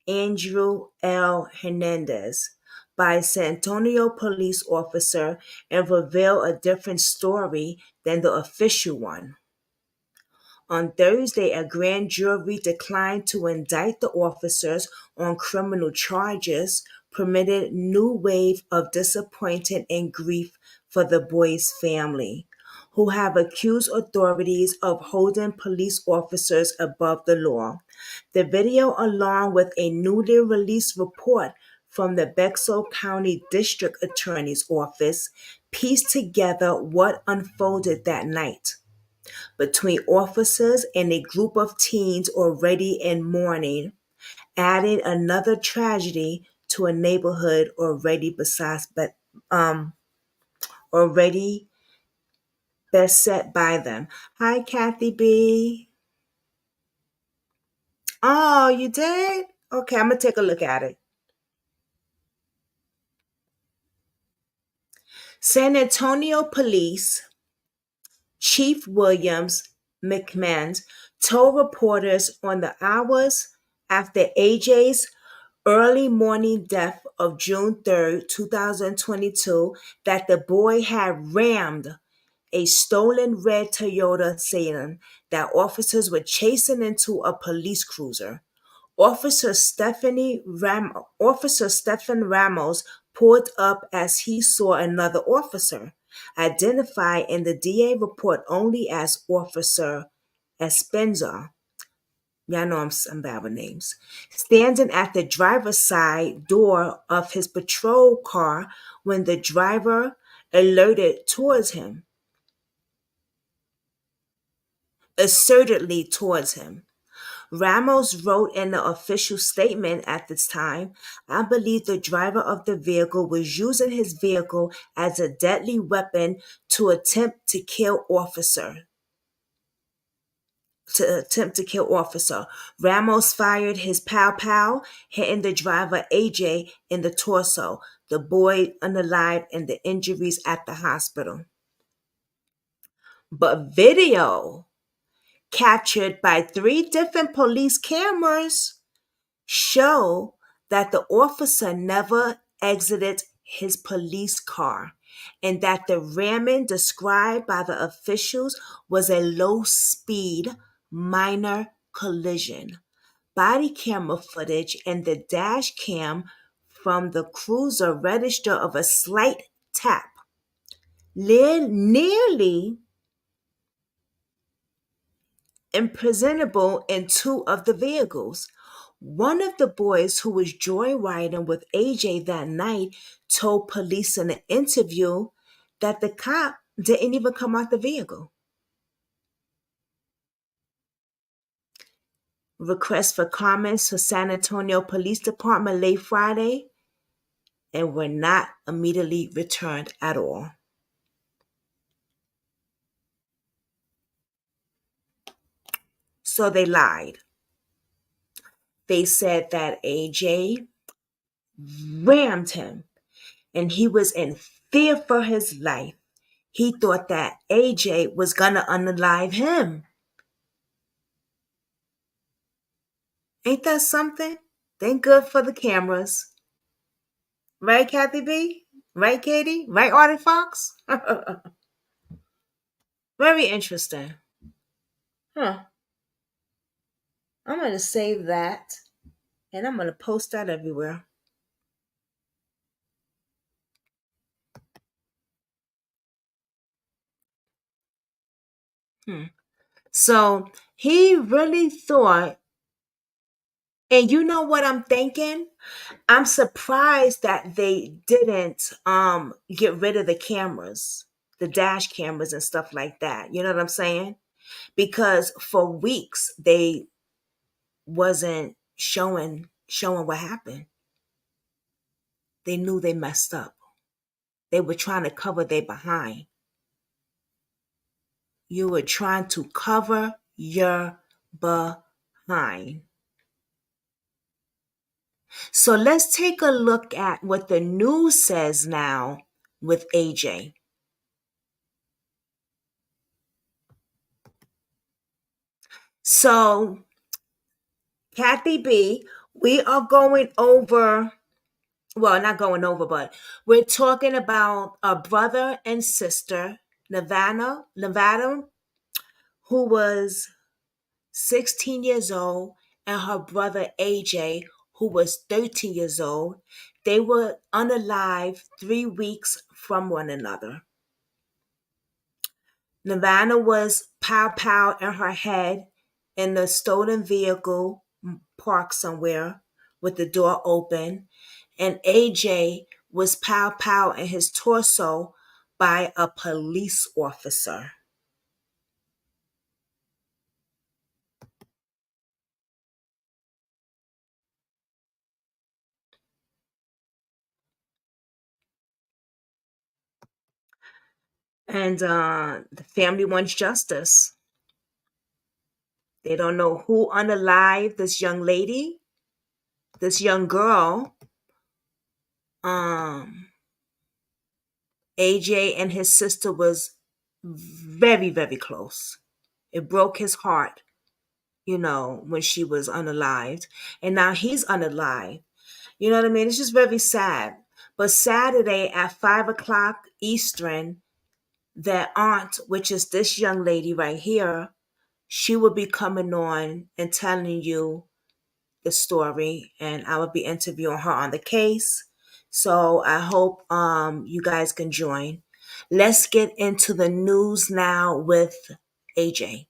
Andrew L. Hernandez by a San Antonio police officer and reveal a different story than the official one. On Thursday, a grand jury declined to indict the officers on criminal charges, permitted new wave of disappointment and grief for the boy's family, who have accused authorities of holding police officers above the law. The video, along with a newly released report from the Bexar County District Attorney's Office, pieced together what unfolded that night between officers and a group of teens already in mourning, adding another tragedy to a neighborhood already beset by them. Hi, Kathy B. Oh, you did? Okay, I'm gonna take a look at it. San Antonio Police Chief Williams McMahon told reporters on the hours after AJ's early morning death of June 3rd, 2022, that the boy had rammed a stolen red Toyota sedan that officers were chasing into a police cruiser. Officer Stephen Ramos pulled up as he saw another officer, identified in the DA report only as Officer Espenza. Y'all know I'm bad with names. Standing at the driver's side door of his patrol car when the driver alerted towards him, assertedly towards him. Ramos wrote in the official statement at this time, I believe the driver of the vehicle was using his vehicle as a deadly weapon to attempt to kill officer. Ramos fired his pow, hitting the driver AJ in the torso, the boy unalive, and the injuries at the hospital. But video captured by 3 different police cameras show that the officer never exited his police car and that the ramming described by the officials was a low-speed minor collision. Body camera footage and the dash cam from the cruiser register of a slight tap nearly impresentable in 2 of the vehicles. One of the boys who was joyriding with AJ that night told police in an interview that the cop didn't even come out the vehicle. Requests for comments for San Antonio Police Department late Friday and were not immediately returned at all. So they lied. They said that AJ rammed him and he was in fear for his life. He thought that AJ was gonna unalive him. Ain't that something? Thank good for the cameras. Right, Kathy B? Right, Katie? Right, Artie Fox? Very interesting. Huh. I'm going to save that and I'm going to post that everywhere. So he really thought, and you know what I'm thinking? I'm surprised that they didn't get rid of the cameras, the dash cameras and stuff like that. You know what I'm saying? Because for weeks they wasn't showing what happened. They knew they messed up. They were trying to cover their behind. You were trying to cover your behind. So let's take a look at what the news says now with AJ. So, Kathy B, we are going over, well, not going over, but we're talking about a brother and sister, Nevada, who was 16 years old, and her brother AJ, who was 13 years old. They were unalive 3 weeks from one another. Nevada was pow in her head in the stolen vehicle parked somewhere with the door open, and AJ was pow in his torso by a police officer. And the family wants justice. They don't know who unalived this young lady, this young girl. AJ and his sister was very, very close. It broke his heart, when she was unalived. And now he's unalived. You know what I mean? It's just very sad. But Saturday at 5 o'clock Eastern, their aunt, which is this young lady right here, she will be coming on and telling you the story, and I will be interviewing her on the case. So I hope you guys can join. Let's get into the news now with AJ.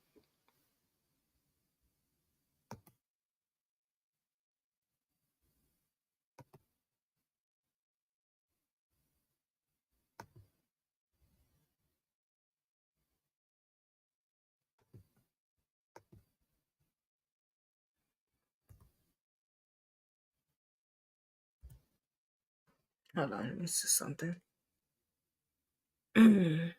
Hold on, let me see something. Hmm.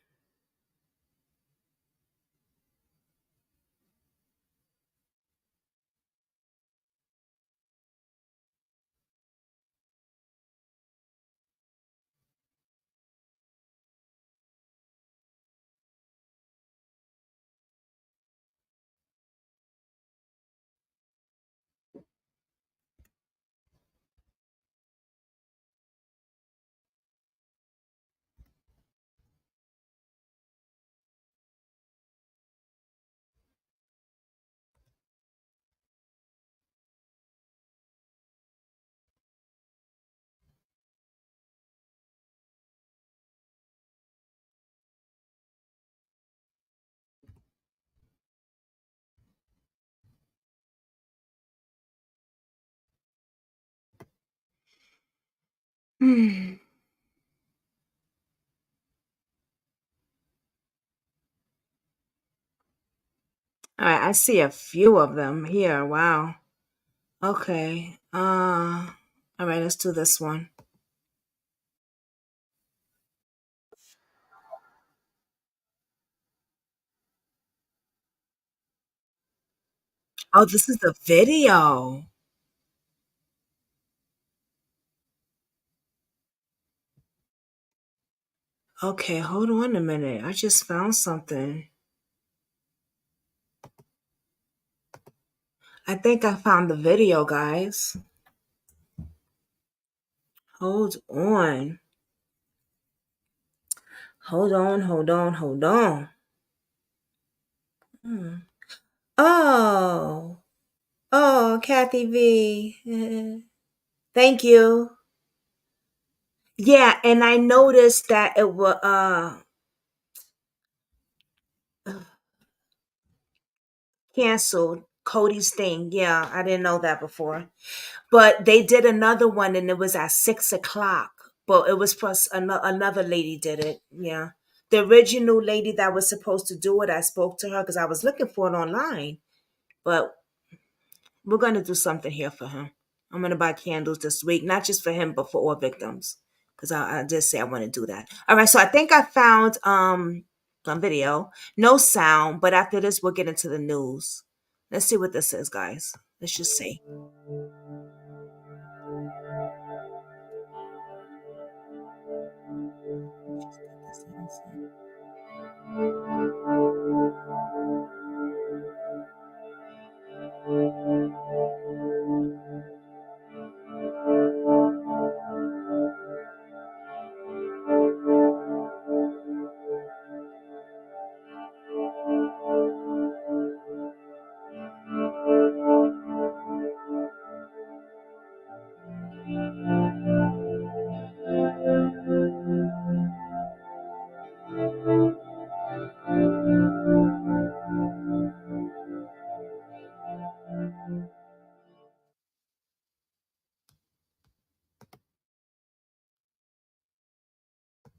All right, I see a few of them here. Wow. Okay. All right, let's do this one. Oh, this is the video. Okay, hold on a minute. I just found something. I think I found the video, guys. Hold on. Hold on, hold on, hold on. Hmm. Oh. Oh, Kathy V. Thank you. Yeah, and I noticed that it was canceled Cody's thing. Yeah, I didn't know that before. But they did another one and it was at 6 o'clock. But it was for another lady did it. Yeah. The original lady that was supposed to do it, I spoke to her because I was looking for it online. But we're going to do something here for him. I'm going to buy candles this week, not just for him, but for all victims. Because I did say I want to do that. All right, so I think I found some video. No sound, but after this, we'll get into the news. Let's see what this is, guys. Let's just see.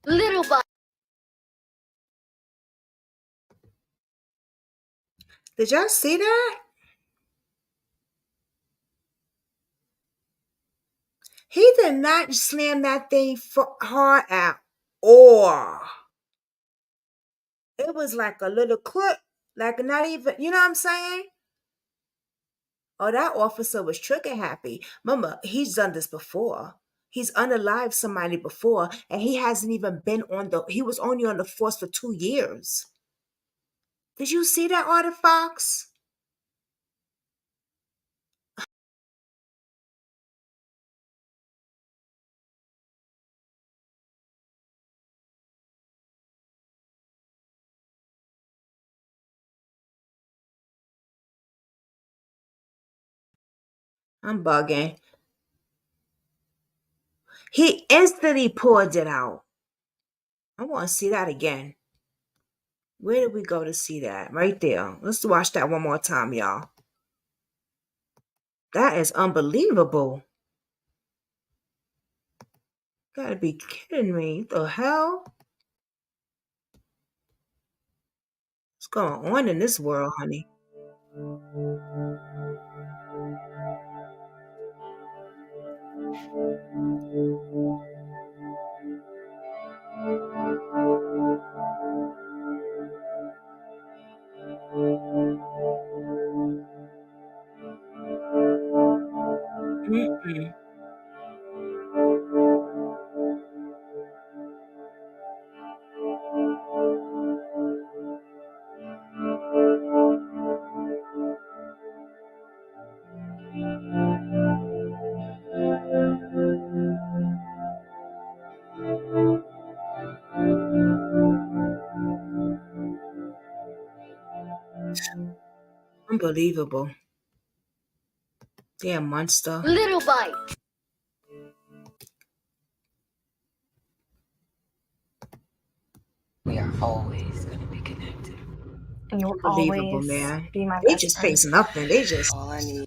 Little bug. Did y'all see that? He did not slam that thing hard at all. It was like a little clip, like not even, you know what I'm saying? Oh, that officer was trigger happy. Remember, he's done this before. He's unalived somebody before, and he hasn't even been he was only on the force for 2 years. Did you see that, Artie Fox? I'm bugging. He instantly poured it out. I want to see that again. Where did we go to see that? Right there. Let's watch that one more time, y'all. That is unbelievable. Gotta be kidding me. What the hell? What's going on in this world, honey? Mm-mm. Unbelievable. Damn monster. Little bite. We are always going to be connected. And you'll Unbelievable, always man. be my They best just friend. face nothing. They just All I need.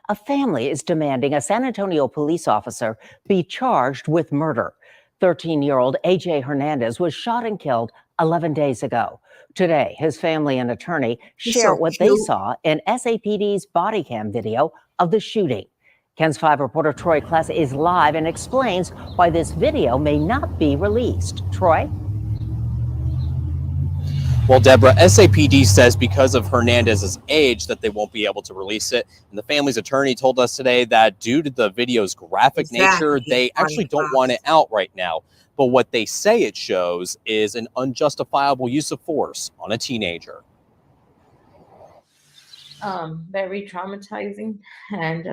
A family is demanding a San Antonio police officer be charged with murder. 13-year-old AJ Hernandez was shot and killed 11 days ago. Today, his family and attorney He's share so what they cute. saw in SAPD's body cam video of the shooting. KENS 5 reporter Troy Kless is live and explains why this video may not be released. Troy? Well, Deborah, SAPD says because of Hernandez's age that they won't be able to release it. And the family's attorney told us today that due to the video's graphic nature, they actually don't want it out right now. But what they say it shows is an unjustifiable use of force on a teenager. Very traumatizing, and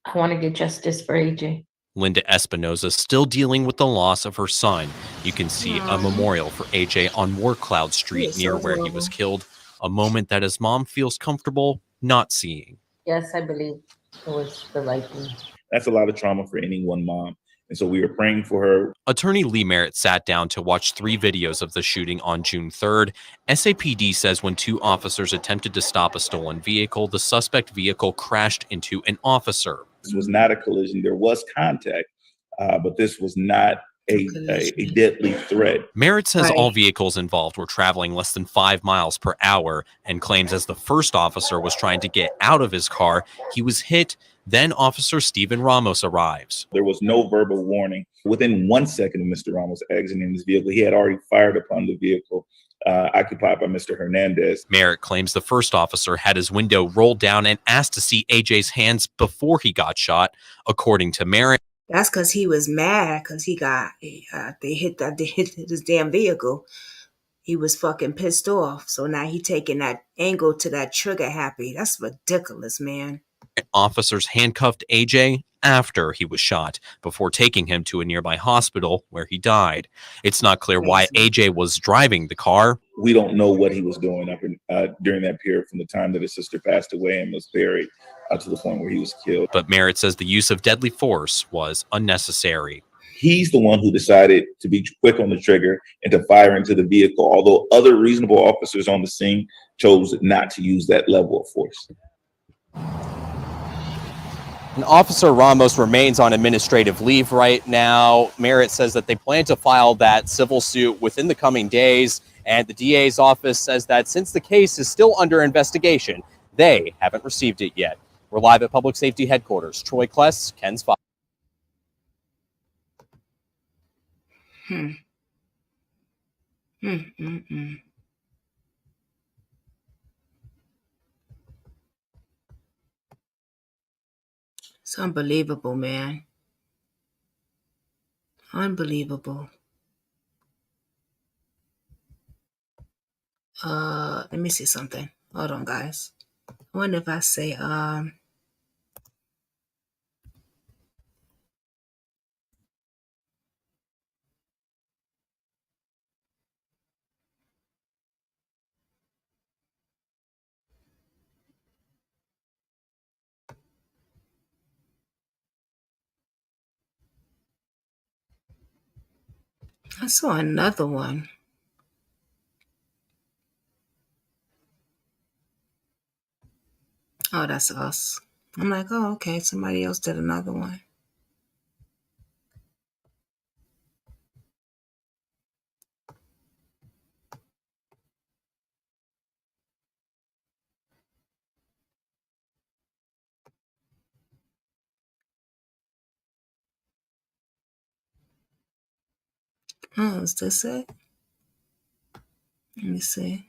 I want to get justice for AJ. Linda Espinoza still dealing with the loss of her son. You can see a memorial for AJ on Warcloud Street near where he was killed, a moment that his mom feels comfortable not seeing. Yes, I believe it was the right thing. That's a lot of trauma for any one mom. And so we are praying for her. Attorney Lee Merritt sat down to watch 3 videos of the shooting on June 3rd. SAPD says when 2 officers attempted to stop a stolen vehicle, the suspect vehicle crashed into an officer. This was not a collision. There was contact, but this was not a deadly threat. Merritt says all vehicles involved were traveling less than 5 miles per hour and claims as the first officer was trying to get out of his car, he was hit. Then Officer Steven Ramos arrives. There was no verbal warning. Within 1 second of Mr. Ramos exiting his vehicle, he had already fired upon the vehicle occupied by Mr. Hernandez. Merritt claims the first officer had his window rolled down and asked to see AJ's hands before he got shot. According to Merritt, that's because he was mad because he got they hit his damn vehicle. He was fucking pissed off. So now he taking that angle to that trigger happy. That's ridiculous, man. Officers handcuffed AJ after he was shot before taking him to a nearby hospital where he died. It's not clear why AJ was driving the car. We don't know what he was doing up in, during that period from the time that his sister passed away and was buried to the point where he was killed. But Merritt says the use of deadly force was unnecessary. He's the one who decided to be quick on the trigger and to fire into the vehicle, although other reasonable officers on the scene chose not to use that level of force. And Officer Ramos remains on administrative leave right now. Merritt says that they plan to file that civil suit within the coming days. And the DA's office says that since the case is still under investigation, they haven't received it yet. We're live at Public Safety Headquarters. Troy Kless, KENS 5. It's unbelievable, man. Unbelievable. Let me see something. Hold on, guys. I wonder if I say I saw another one. Oh, that's us. I'm like, oh, okay. Somebody else did another one. Oh, is this it? Let me see.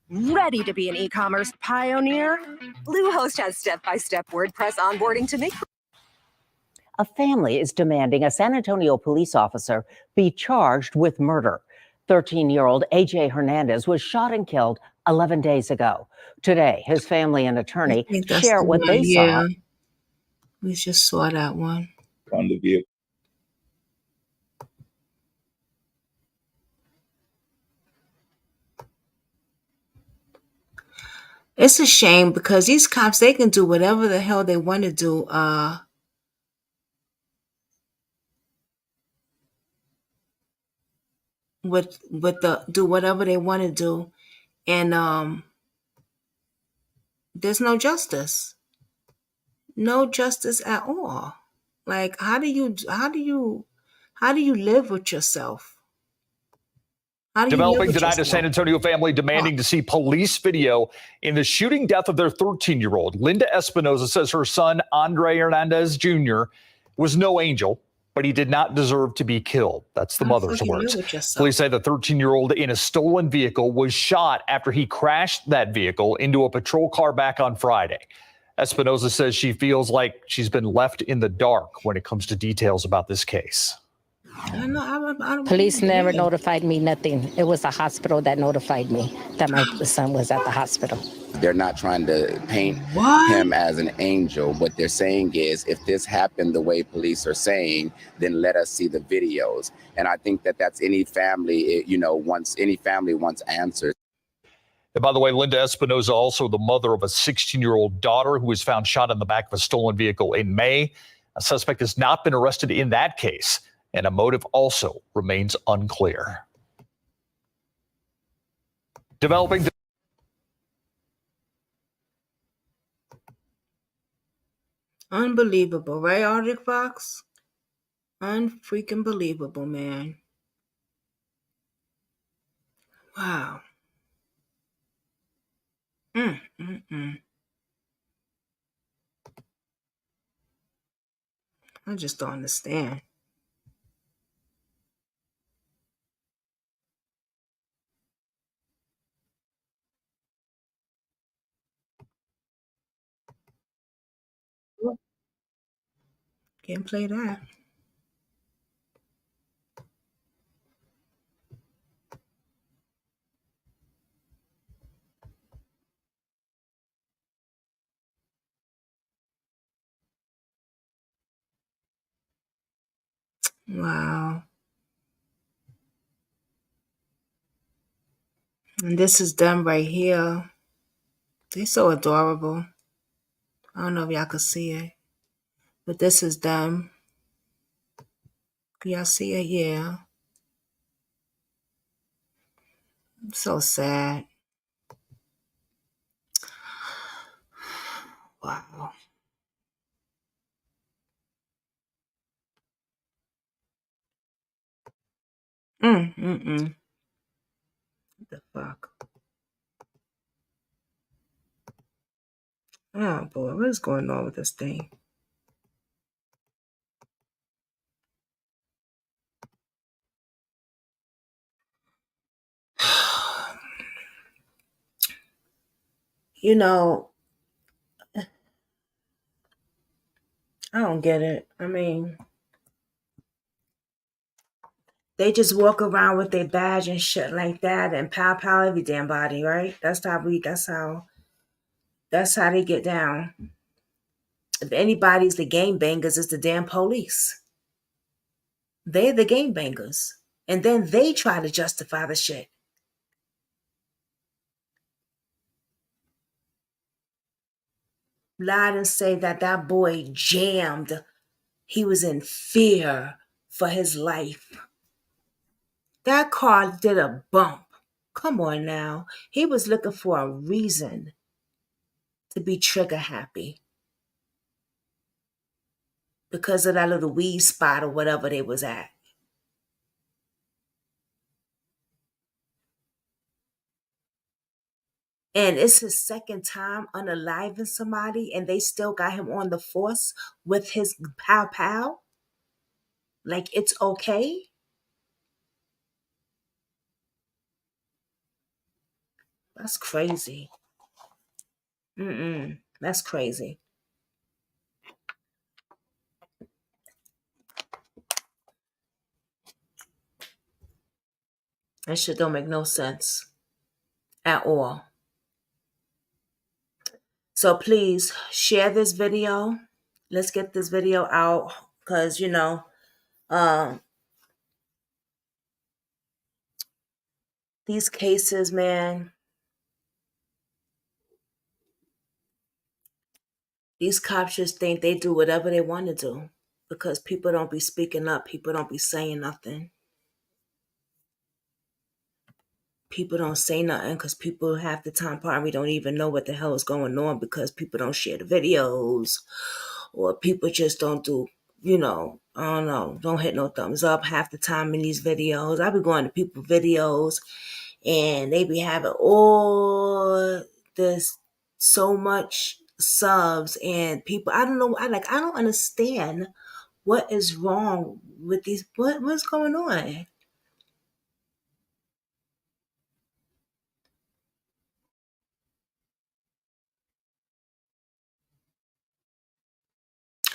Ready to be an e-commerce pioneer? Bluehost has step-by-step WordPress onboarding to make. A family is demanding a San Antonio police officer be charged with murder. 13-year-old AJ Hernandez was shot and killed 11 days ago. Today, his family and I attorney think that's share the what one. they saw. Yeah, we just saw that one. On the vehicle. It's a shame because these cops, they can do whatever the hell they want to do. Do whatever they want to do, and there's no justice. No justice at all. Like, how do you live with yourself? How do you live Developing with tonight, a yourself? San Antonio family demanding to see police video in the shooting death of their 13-year-old. Linda Espinoza says her son, Andre Hernandez Jr., was no angel, but he did not deserve to be killed. That's the How the mother's fuck you live words. with yourself? Police say the 13-year-old in a stolen vehicle was shot after he crashed that vehicle into a patrol car back on Friday. Espinoza says she feels like she's been left in the dark when it comes to details about this case. I know. I don't Police believe never it. notified me nothing. It was the hospital that notified me that my son was at the hospital. They're not trying to paint him as an angel. What they're saying is, if this happened the way police are saying, then let us see the videos. And I think that that's any family, any family wants answers. And by the way, Linda Espinoza, also the mother of a 16-year-old daughter who was found shot in the back of a stolen vehicle in May. A suspect has not been arrested in that case, and a motive also remains unclear. Developing. Unbelievable, right, Arctic Fox? Unfreaking believable, man. Wow. I just don't understand. Can't play that. Wow. And this is them right here. They're so adorable. I don't know if y'all can see it, but this is them. Can y'all see it? Yeah. So sad. Wow. What the fuck? Oh boy, what is going on with this thing? You know, I don't get it. I mean, They just walk around with their badge and shit like that and pow every damn body, right? That's how they get down. If anybody's the game bangers, it's the damn police. They're the game bangers. And then they try to justify the shit. Lied and say that that boy jammed. He was in fear for his life. That car did a bump. Come on now. He was looking for a reason to be trigger happy because of that little weed spot or whatever they was at. And it's his second time unaliving somebody and they still got him on the force with his pow. Like it's okay. That's crazy. That's crazy. That shit don't make no sense at all. So please share this video. Let's get this video out because, these cases, man, these cops just think they do whatever they want to do because people don't be speaking up. People don't be saying nothing. People don't say nothing because people half the time probably don't even know what the hell is going on because people don't share the videos or people just don't do, I don't know, don't hit no thumbs up half the time in these videos. I be going to people videos and they be having all this so much subs and people. I don't know. I don't understand what is wrong with these. What's going on?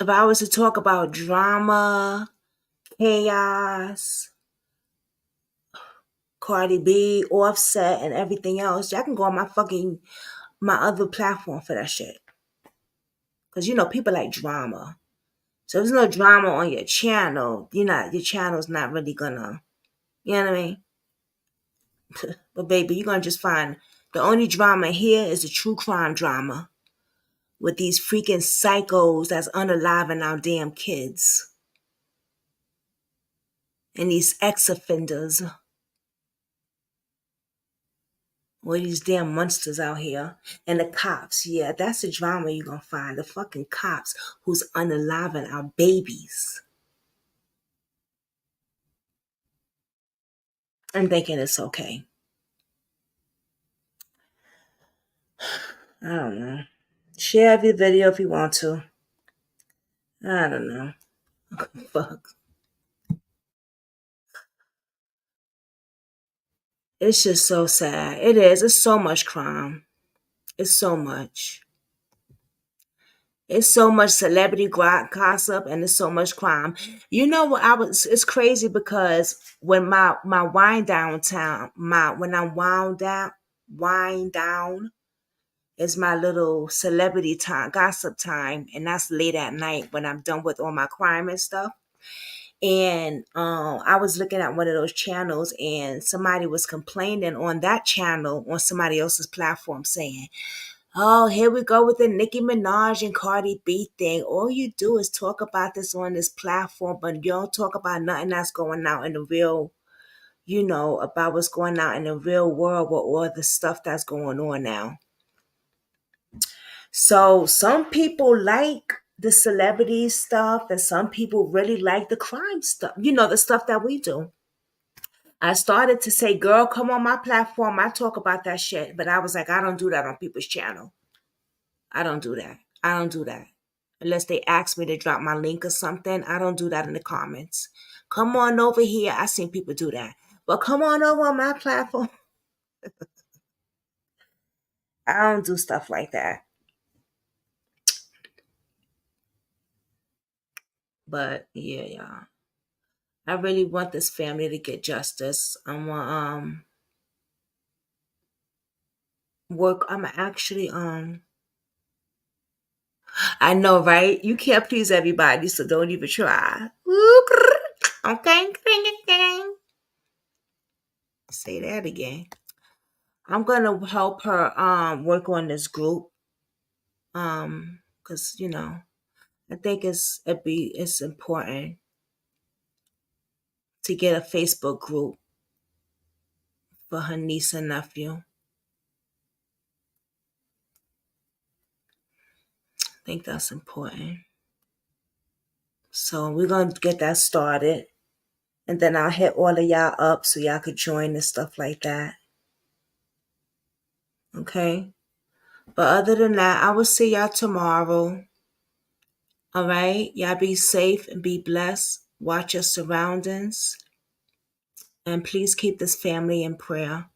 If I was to talk about drama, chaos, Cardi B, Offset, and everything else, y'all can go on my other platform for that shit. Cause people like drama. So if there's no drama on your channel, your channel's not really gonna, you know what I mean? But baby, you're gonna just find the only drama here is the true crime drama with these freaking psychos that's unaliving our damn kids. And these ex-offenders. All these damn monsters out here. And the cops. Yeah, that's the drama you're gonna find. The fucking cops who's unaliving our babies. And thinking it's okay. I don't know. Share the video if you want to. I don't know. Fuck. It's just so sad. It is. It's so much crime. It's so much. It's so much celebrity gossip and it's so much crime. You know what it's crazy because when my wind down time, when I wind down is my little celebrity time, gossip time, and that's late at night when I'm done with all my crime and stuff. And I was looking at one of those channels and somebody was complaining on that channel on somebody else's platform saying, oh, here we go with the Nicki Minaj and Cardi B thing. All you do is talk about this on this platform, but you don't talk about nothing that's going out in the real, about what's going out in the real world with all the stuff that's going on now. So some people like the celebrity stuff and some people really like the crime stuff, the stuff that we do. I started to say, girl, come on my platform. I talk about that shit. But I was like, I don't do that on people's channel. I don't do that. I don't do that. Unless they ask me to drop my link or something, I don't do that in the comments. Come on over here. I seen people do that. But come on over on my platform. I don't do stuff like that. But yeah, y'all. I really want this family to get justice. I'm work. I'm actually I know, right? You can't please everybody, so don't even try. Okay. Say that again. I'm gonna help her work on this group. Cause I think it's important to get a Facebook group for her niece and nephew. I think that's important. So we're gonna get that started. And then I'll hit all of y'all up so y'all could join and stuff like that. Okay? But other than that, I will see y'all tomorrow. All right? Y'all be safe and be blessed. Watch your surroundings. And please keep this family in prayer.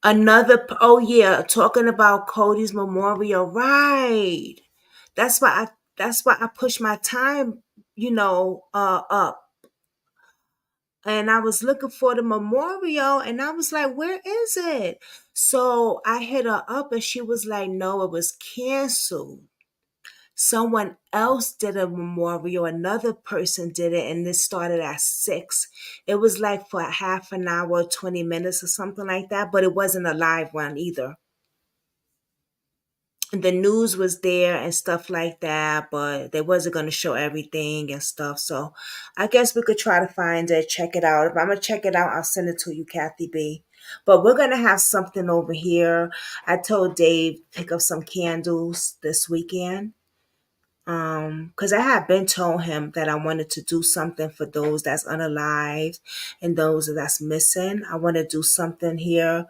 Oh yeah, talking about Cody's memorial, right? That's why I push my time, up. And I was looking for the memorial and I was like, where is it? So I hit her up and she was like, no, it was canceled. Someone else did a memorial, another person did it, and this started at 6. It was like for half an hour, 20 minutes or something like that, but it wasn't a live one either. The news was there and stuff like that, but they wasn't going to show everything and stuff. So I guess we could try to find it, check it out. If I'm going to check it out, I'll send it to you, Kathy B. But we're going to have something over here. I told Dave pick up some candles this weekend. Because I had been told him that I wanted to do something for those that's unalived and those that's missing. I want to do something here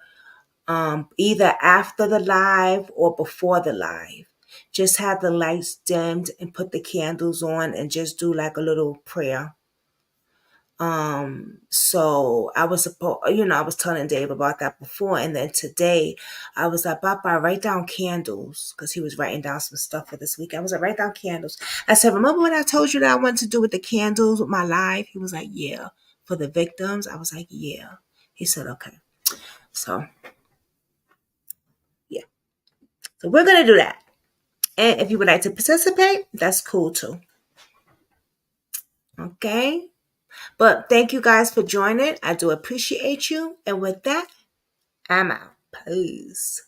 either after the live or before the live. Just have the lights dimmed and put the candles on and just do like a little prayer. So I was I was telling Dave about that before, and then today I was like, Papa, write down candles, because he was writing down some stuff for this week. I was like, write down candles. I said, remember what I told you that I wanted to do with the candles with my live? He was like, yeah. For the victims? I was like, yeah. He said, okay. So yeah. So we're going to do that. And if you would like to participate, that's cool too. Okay. But thank you guys for joining. I do appreciate you. And with that, I'm out. Peace.